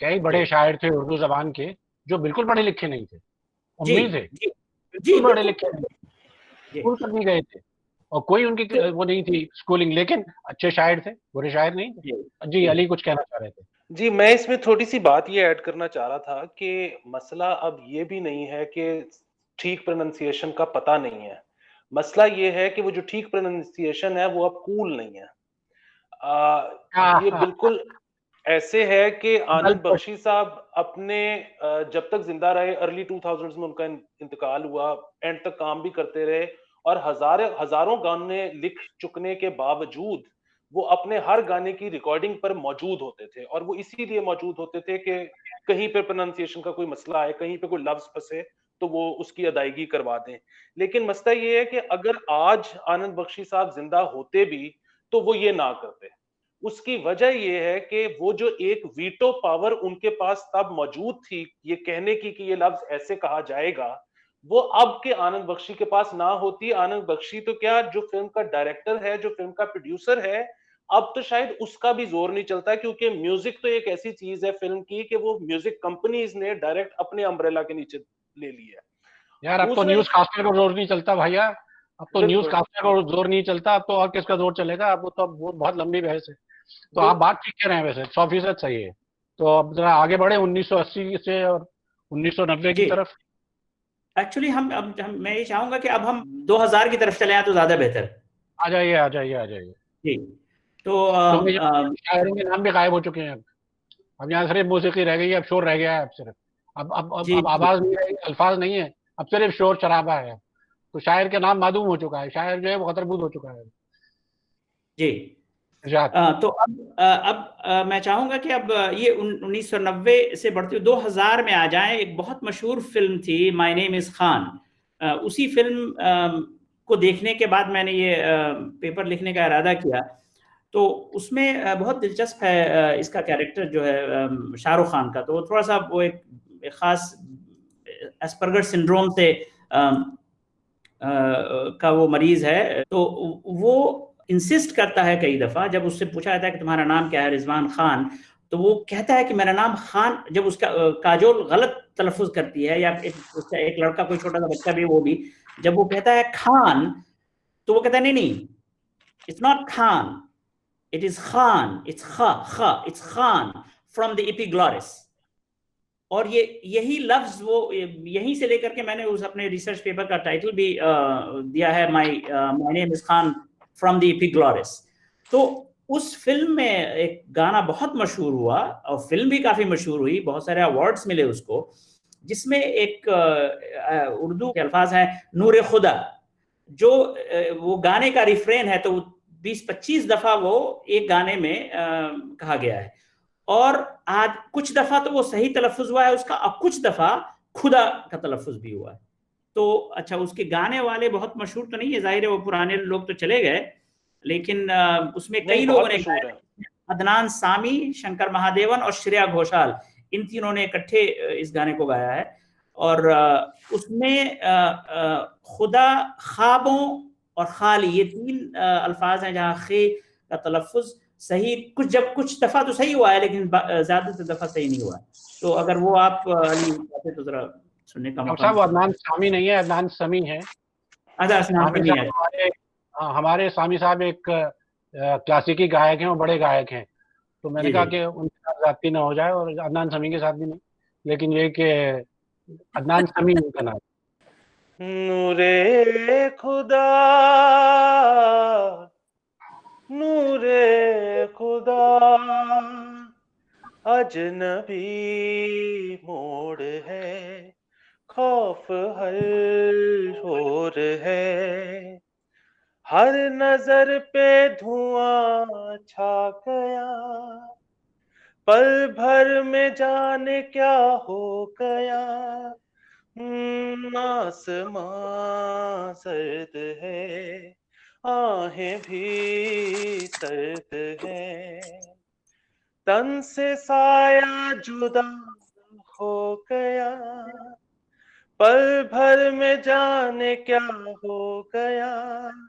کئی بڑے شاعر تھے اردو زبان کے جو بالکل پڑھے لکھے نہیں تھے, امید تھے, بالکل پڑھے لکھے نہیں تھے, اسکول تک نہیں گئے تھے, اور کوئی ان کی وہ نہیں تھی اسکولنگ, لیکن اچھے شاعر تھے, برے شاعر نہیں تھے. جی علی کچھ کہنا چاہ رہے تھے. جی میں اس میں تھوڑی سی بات یہ ایڈ کرنا چاہ رہا تھا کہ مسئلہ اب یہ بھی نہیں ہے کہ ٹھیک پروننسیشن کا پتہ نہیں ہے, مسئلہ یہ ہے کہ وہ جو ٹھیک پروننسیشن ہے وہ اب کول نہیں ہے. یہ بالکل ایسے ہے کہ آنند بخشی صاحب اپنے جب تک زندہ رہے, ارلی 2000s میں ان کا انتقال ہوا, اینڈ تک کام بھی کرتے رہے, اور ہزاروں گانے لکھ چکنے کے باوجود وہ اپنے ہر گانے کی ریکارڈنگ پر موجود ہوتے تھے, اور وہ اسی لیے موجود ہوتے تھے کہ کہیں پہ پروننسیشن کا کوئی مسئلہ آئے, کہیں پہ کوئی لفظ پھنسے تو وہ اس کی ادائیگی کروا دیں. لیکن مسئلہ یہ ہے کہ اگر آج آنند بخشی صاحب زندہ ہوتے بھی تو وہ یہ نہ کرتے. اس کی وجہ یہ ہے کہ وہ جو ایک ویٹو پاور ان کے پاس تب موجود تھی یہ کہنے کی کہ یہ لفظ ایسے کہا جائے گا, وہ اب کے آنند بخشی کے پاس نہ ہوتی. آنند بخشی تو کیا, جو فلم کا ڈائریکٹر ہے, جو فلم کا پروڈیوسر ہے, اب تو شاید اس کا بھی زور نہیں چلتا, کیونکہ میوزک تو ایک ایسی چیز ہے فلم کی کہ وہ میوزک کمپنیز نے ڈائریکٹ اپنے امبریلا کے نیچے لے لی ہے. یار اب تو نیوز کاسٹر کو زور نہیں چلتا بھیا, اب تو نیوز کاسٹر کو زور نہیں چلتا, اب تو اور کس کا زور چلے گا, اب تو وہ بہت لمبی بحث ہے. تو آپ بات ٹھیک کہہ رہے ہیں, ویسے 100% صحیح ہے. تو اب ذرا آگے بڑھے 1980 سے اور 1990 کی طرف. ایکچولی میں یہ چاہوں گا کہ اب ہم 2000 کی طرف چلے ہیں تو زیادہ بہتر. آ جائیے آ جائیے آ جائیے. جی تو شاعروں کے نام بھی غائب ہو چکے ہیں, اب یہاں صرف موسیقی رہ گئی ہے, اب شور رہ گیا ہے, اب صرف اب آواز نہیں رہی, الفاظ نہیں ہے, اب صرف شور شرابہ ہے. تو شاعر کے نام معدوم ہو چکا ہے, شاعر جو ہے وہ خطربود ہو چکا ہے. جی تو اب میں چاہوں گا کہ اب یہ 1990 سے بڑھتی 2000 میں آ جائیں. ایک بہت مشہور فلم تھی مائی نیم از خان. اسی فلم کو دیکھنے کے بعد میں نے یہ پیپر لکھنے کا ارادہ کیا. تو اس میں بہت دلچسپ ہے اس کا کیریکٹر جو ہے شاہ رخ خان کا. تو تھوڑا سا وہ ایک خاص ایسپرگر سنڈروم سے کا وہ مریض ہے. تو وہ انسسٹ کرتا ہے کئی دفعہ, جب اس سے پوچھا جاتا ہے کہ تمہارا نام کیا ہے, رضوان خان, تو وہ کہتا ہے کہ میرا نام خان. جب اس کا کاجول غلط تلفظ کرتی ہے, یا ایک لڑکا کوئی چھوٹا سا بچہ بھی, وہ بھی جب وہ کہتا ہے خان, تو وہ کہتا ہے نہیں, it's not Khan, it is Khan, it's it's Khan from the epiglottis. اور یہی لفظ وہ یہیں سے لے کر کے میں نے اس اپنے ریسرچ پیپر کا ٹائٹل بھی دیا ہے, مائی نیم از خان فرام دی ایپیگلوٹس. تو اس فلم میں ایک گانا بہت مشہور ہوا, اور فلم بھی کافی مشہور ہوئی, بہت سارے ایوارڈز ملے اس کو, جس میں ایک اردو کے الفاظ ہیں نور خدا, جو وہ گانے کا ریفرین ہے, تو 20-25 دفعہ وہ ایک گانے میں کہا گیا ہے. اور آج کچھ دفعہ تو وہ صحیح تلفظ ہوا ہے اس کا, اور کچھ دفعہ خدا کا تلفظ بھی ہوا ہے. تو اچھا, اس کے گانے والے بہت مشہور تو نہیں ہے, ظاہر ہے وہ پرانے لوگ تو چلے گئے, لیکن اس میں کئی لوگوں نے گایا. عدنان سامی, شنکر مہادیون اور شریا گھوشال, ان تینوں نے اکٹھے اس گانے کو گایا ہے. اور اس میں خدا, خوابوں اور خالی, یہ 3 الفاذ ہیں جہاں خے کا تلفظ صحیح, کچھ دفعہ تو صحیح ہوا ہے, لیکن زیادہ سے دفعہ صحیح نہیں ہوا. تو اگر وہ آپ تو ذرا سننے کا موقع. وہ عدنان سامی نہیں ہے, عدنان سمی ہے. ہمارے سامی صاحب ایک کلاسیکی گائک ہیں, وہ بڑے گائک ہیں. تو میں نے کہا کہ ان کے ساتھ زیادتی نہ ہو جائے, اور عدنان سمی کے ساتھ بھی نہیں, لیکن یہ کہ عدنان سمی کا نام. نور خدا, نور خدا, اجنبی موڑ ہے, خوف ہر شور ہے, ہر نظر پہ دھواں چھا گیا, پل بھر میں جانے کیا ہو گیا, آسمان سرد ہے, آہیں بھی سرد ہے, تن سے سایہ جدا ہو گیا, پل بھر میں جانے کیا ہو گیا,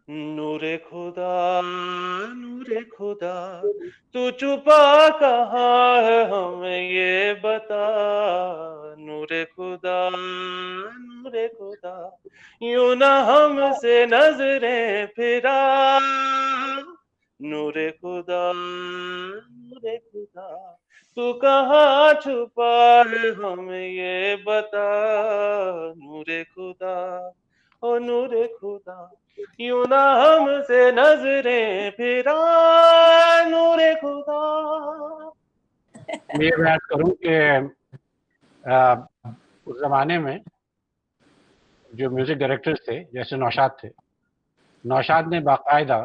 نور خدا, نور خدا, تو چھپا کہاں ہے ہمیں یہ بتا, نور خدا, نور خدا, یوں نہ ہم سے نظریں پھرا, نور خدا, نور خدا, تو کہاں چھپا ہے ہمیں یہ بتا, نور خدا, او نور خدا, یوں نہ ہم سے نظریں پھرا, نور خدا. یہ بات کروں کہ اس زمانے میں جو میوزک ڈائریکٹرز تھے, جیسے نوشاد تھے, نوشاد نے باقاعدہ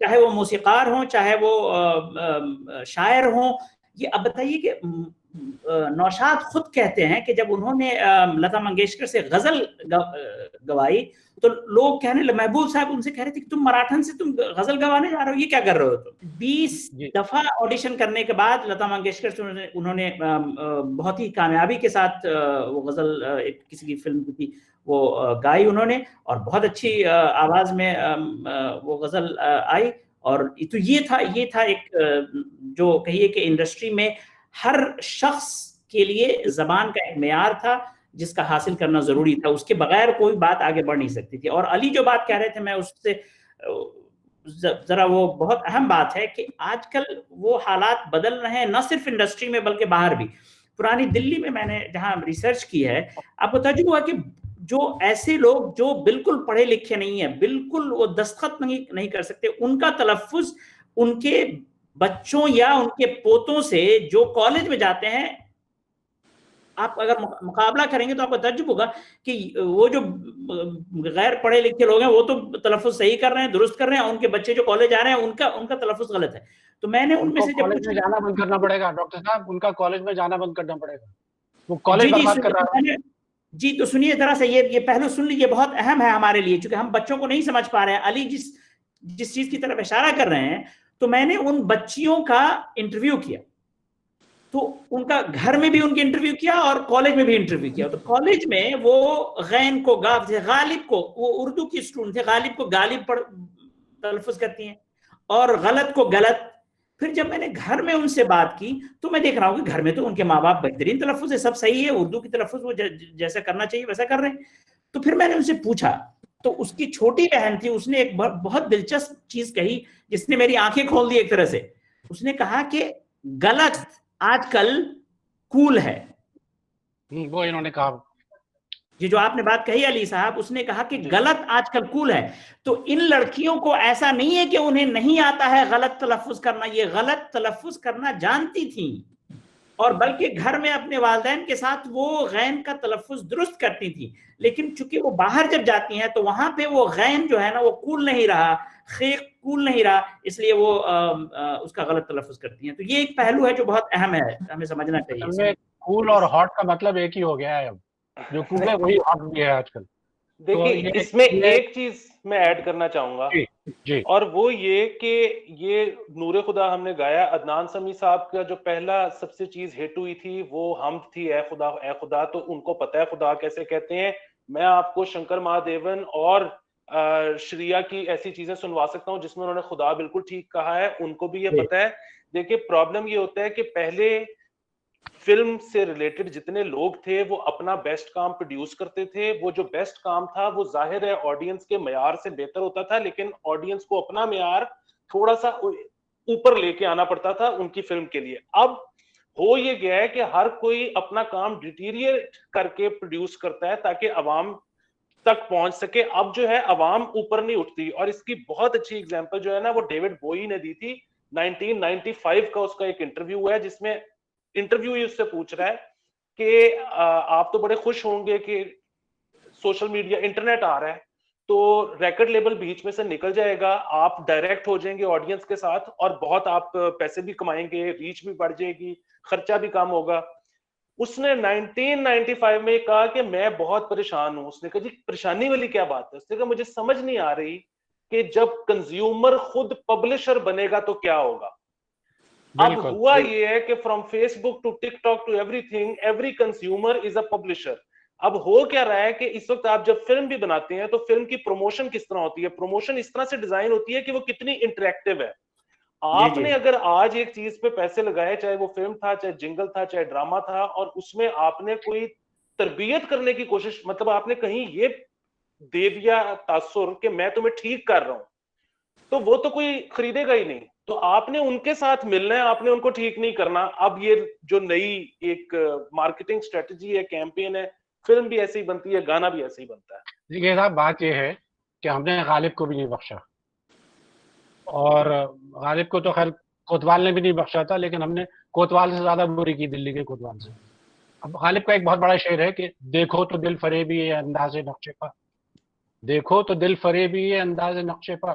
چاہے وہ موسیقار ہوں چاہے وہ شاعر ہوں. یہ اب بتائیے کہ نوشاد خود کہتے ہیں کہ جب انہوں نے لتا منگیشکر سے غزل گوائی تو لوگ کہنے لگے, محبوب صاحب ان سے کہہ رہے تھے کہ تم مراٹھن سے تم غزل گوانے جا رہے ہو, یہ کیا کر رہے ہو تم. 20 دفعہ آڈیشن کرنے کے بعد لتا منگیشکر سے انہوں نے بہت ہی کامیابی کے ساتھ وہ غزل کسی کی فلم کی تھی وہ گائی انہوں نے, اور بہت اچھی آواز میں وہ غزل آئی. اور تو یہ تھا ایک جو کہیے کہ انڈسٹری میں ہر شخص کے لیے زبان کا ایک معیار تھا جس کا حاصل کرنا ضروری تھا, اس کے بغیر کوئی بات آگے بڑھ نہیں سکتی تھی. اور علی جو بات کہہ رہے تھے میں اس سے ذرا وہ بہت اہم بات ہے کہ آج کل وہ حالات بدل رہے ہیں, نہ صرف انڈسٹری میں بلکہ باہر بھی. پرانی دلی میں نے جہاں ریسرچ کی ہے, آپ کو تجربہ ہوا کہ جو ایسے لوگ جو بالکل پڑھے لکھے نہیں ہیں, بالکل وہ دستخط نہیں کر سکتے, ان کا تلفظ ان کے بچوں یا ان کے پوتوں سے جو کالج میں جاتے ہیں, آپ اگر مقابلہ کریں گے تو آپ کو تعجب ہوگا کہ وہ جو غیر پڑھے لکھے لوگ ہیں وہ تو تلفظ صحیح کر رہے ہیں, درست کر رہے ہیں, ان کے بچے جو کالج آ رہے ہیں ان کا تلفظ غلط ہے. تو میں نے ان میں سے کالج میں جانا بند کرنا پڑے گا ڈاکٹر صاحب, ان کا کالج میں جانا بند کرنا پڑے گا, وہ کالج برباد کر رہا ہے. جی تو سنیے ذرا سا, یہ پہلو سن لیجیے, بہت اہم ہے ہمارے لیے چونکہ ہم بچوں کو نہیں سمجھ پا رہے ہیں. علی جس چیز کی طرف اشارہ کر رہے ہیں, تو میں نے ان بچیوں کا انٹرویو کیا, تو ان کا گھر میں بھی ان کے انٹرویو کیا اور کالج میں بھی انٹرویو کیا. تو کالج میں وہ غین کو گاف تھے, غالب کو, وہ اردو کی اسٹوڈنٹ تھے, غالب کو غالب تلفظ کرتی ہیں اور غلط کو غلط. پھر جب میں نے گھر میں ان سے بات کی تو میں دیکھ رہا ہوں کہ گھر میں تو ان کے ماں باپ بہترین تلفظ ہے, سب صحیح ہے, اردو کی تلفظ وہ جیسا کرنا چاہیے ویسا کر رہے ہیں. تو پھر میں نے ان سے پوچھا, تو اس کی چھوٹی بہن تھی, اس نے ایک بہت دلچسپ چیز کہی جس نے میری آنکھیں کھول دی ایک طرح سے. اس نے کہا کہ غلط آج کل کول ہے. وہ انہوں نے کہا, یہ جو آپ نے بات کہی علی صاحب, اس نے کہا کہ غلط آج کل کول ہے. تو ان لڑکیوں کو ایسا نہیں ہے کہ انہیں نہیں آتا ہے غلط تلفظ کرنا, یہ غلط تلفظ کرنا جانتی تھیں, اور بلکہ گھر میں اپنے والدین کے ساتھ وہ غین کا تلفظ درست کرتی تھی. لیکن چونکہ وہ باہر جب جاتی ہیں تو وہاں پہ وہ غین جو ہے نا وہ کول نہیں رہا, خیق کول نہیں رہا, اس لیے وہ اس کا غلط تلفظ کرتی ہیں. تو یہ ایک پہلو ہے جو بہت اہم ہے, ہمیں سمجھنا چاہیے. کول اور ہاٹ کا مطلب ایک ہی ہو گیا ہے, اب جو کول ہے وہی ہاٹ بھی ہے آج کل. دیکھیے اس میں ایک چیز میں ایڈ کرنا چاہوں گا, اور وہ یہ کہ یہ نور خدا ہم نے گایا, عدنان سمیع صاحب کا جو پہلا سب سے چیز ہٹ ہوئی تھی وہ حمد تھی, اے خدا اے خدا. تو ان کو پتہ ہے خدا کیسے کہتے ہیں. میں آپ کو شنکر مہادیون اور شریا کی ایسی چیزیں سنوا سکتا ہوں جس میں انہوں نے خدا بالکل ٹھیک کہا ہے, ان کو بھی یہ پتہ ہے. دیکھیے پرابلم یہ ہوتا ہے کہ پہلے فلم سے ریلیٹڈ جتنے لوگ تھے وہ اپنا بیسٹ کام پروڈیوس کرتے تھے. وہ جو بیسٹ کام تھا وہ ظاہر ہے آڈینس کے معیار سے بہتر ہوتا تھا, لیکن آڈینس کو اپنا معیار تھوڑا سا اوپر لے کے آنا پڑتا تھا ان کی فلم کے لیے. اب ہو یہ گیا ہے کہ ہر کوئی اپنا کام ڈیٹیریٹ کر کے پروڈیوس کرتا ہے تاکہ عوام تک پہنچ سکے. اب جو ہے عوام اوپر نہیں اٹھتی, اور اس کی بہت اچھی اگزامپل جو ہے نا وہ ڈیوڈ بوئی نے دی تھی. 1995 کا اس کا ایک انٹرویو ہے جس میں انٹرویو اس سے پوچھ رہا ہے کہ آپ تو بڑے خوش ہوں گے کہ سوشل میڈیا انٹرنیٹ آ رہا ہے, تو ریکارڈ لیبل بیچ میں سے نکل جائے گا, آپ ڈائریکٹ ہو جائیں گے آڈینس کے ساتھ, اور بہت آپ پیسے بھی کمائیں گے, ریچ بھی بڑھ جائے گی, خرچہ بھی کم ہوگا. اس نے 1995 میں کہا کہ میں بہت پریشان ہوں. اس نے کہا جی پریشانی والی کیا بات ہے؟ اس نے کہا مجھے سمجھ نہیں آ رہی کہ جب کنزیومر خود پبلشر بنے گا تو کیا ہوگا. اب ہوا یہ ہے کہ from Facebook to TikTok to everything, every consumer is a publisher. اب ہو کیا رہا ہے کہ اس وقت آپ جب فلم بھی بناتے ہیں تو فلم کی پروموشن کس طرح ہوتی ہے؟ پروموشن اس طرح سے ڈیزائن ہوتی ہے کہ وہ کتنی انٹریکٹیو ہے. آپ نے اگر آج ایک چیز پہ پیسے لگائے, چاہے وہ فلم تھا, چاہے جنگل تھا, چاہے ڈراما تھا, اور اس میں آپ نے کوئی تربیت کرنے کی کوشش, مطلب آپ نے کہیں یہ دے دیا تاثر کہ میں تمہیں ٹھیک کر رہا ہوں, تو وہ تو کوئی خریدے گا ہی نہیں. تو آپ نے ان کے ساتھ ملنا ہے, آپ نے ان کو ٹھیک نہیں کرنا. اب یہ جو نئی ایک مارکیٹنگ اسٹریٹجی ہے, کیمپین ہے, فلم بھی ایسے ہی بنتی ہے, گانا بھی ایسے ہی بنتا ہے. دیکھیے صاحب بات یہ ہے کہ ہم نے غالب کو بھی نہیں بخشا, اور غالب کو تو خیر کوتوال نے بھی نہیں بخشا تھا, لیکن ہم نے کوتوال سے زیادہ بری کی دلی کے کوتوال سے. اب غالب کا ایک بہت بڑا شعر ہے کہ دیکھو تو دل فریبی ہے انداز نقشے پر, دیکھو تو دل فریبی ہے انداز نقشے پر,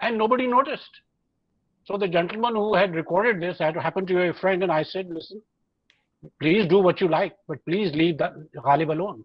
and nobody noticed. So the gentleman who had recorded this had happened to be a friend, and I said, listen, please do what you like, but please leave Ghalib alone.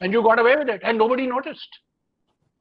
and you got away with it and nobody noticed.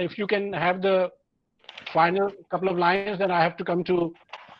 if you can have the final couple of lines, then I have to come to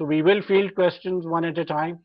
so we will field questions one at a time.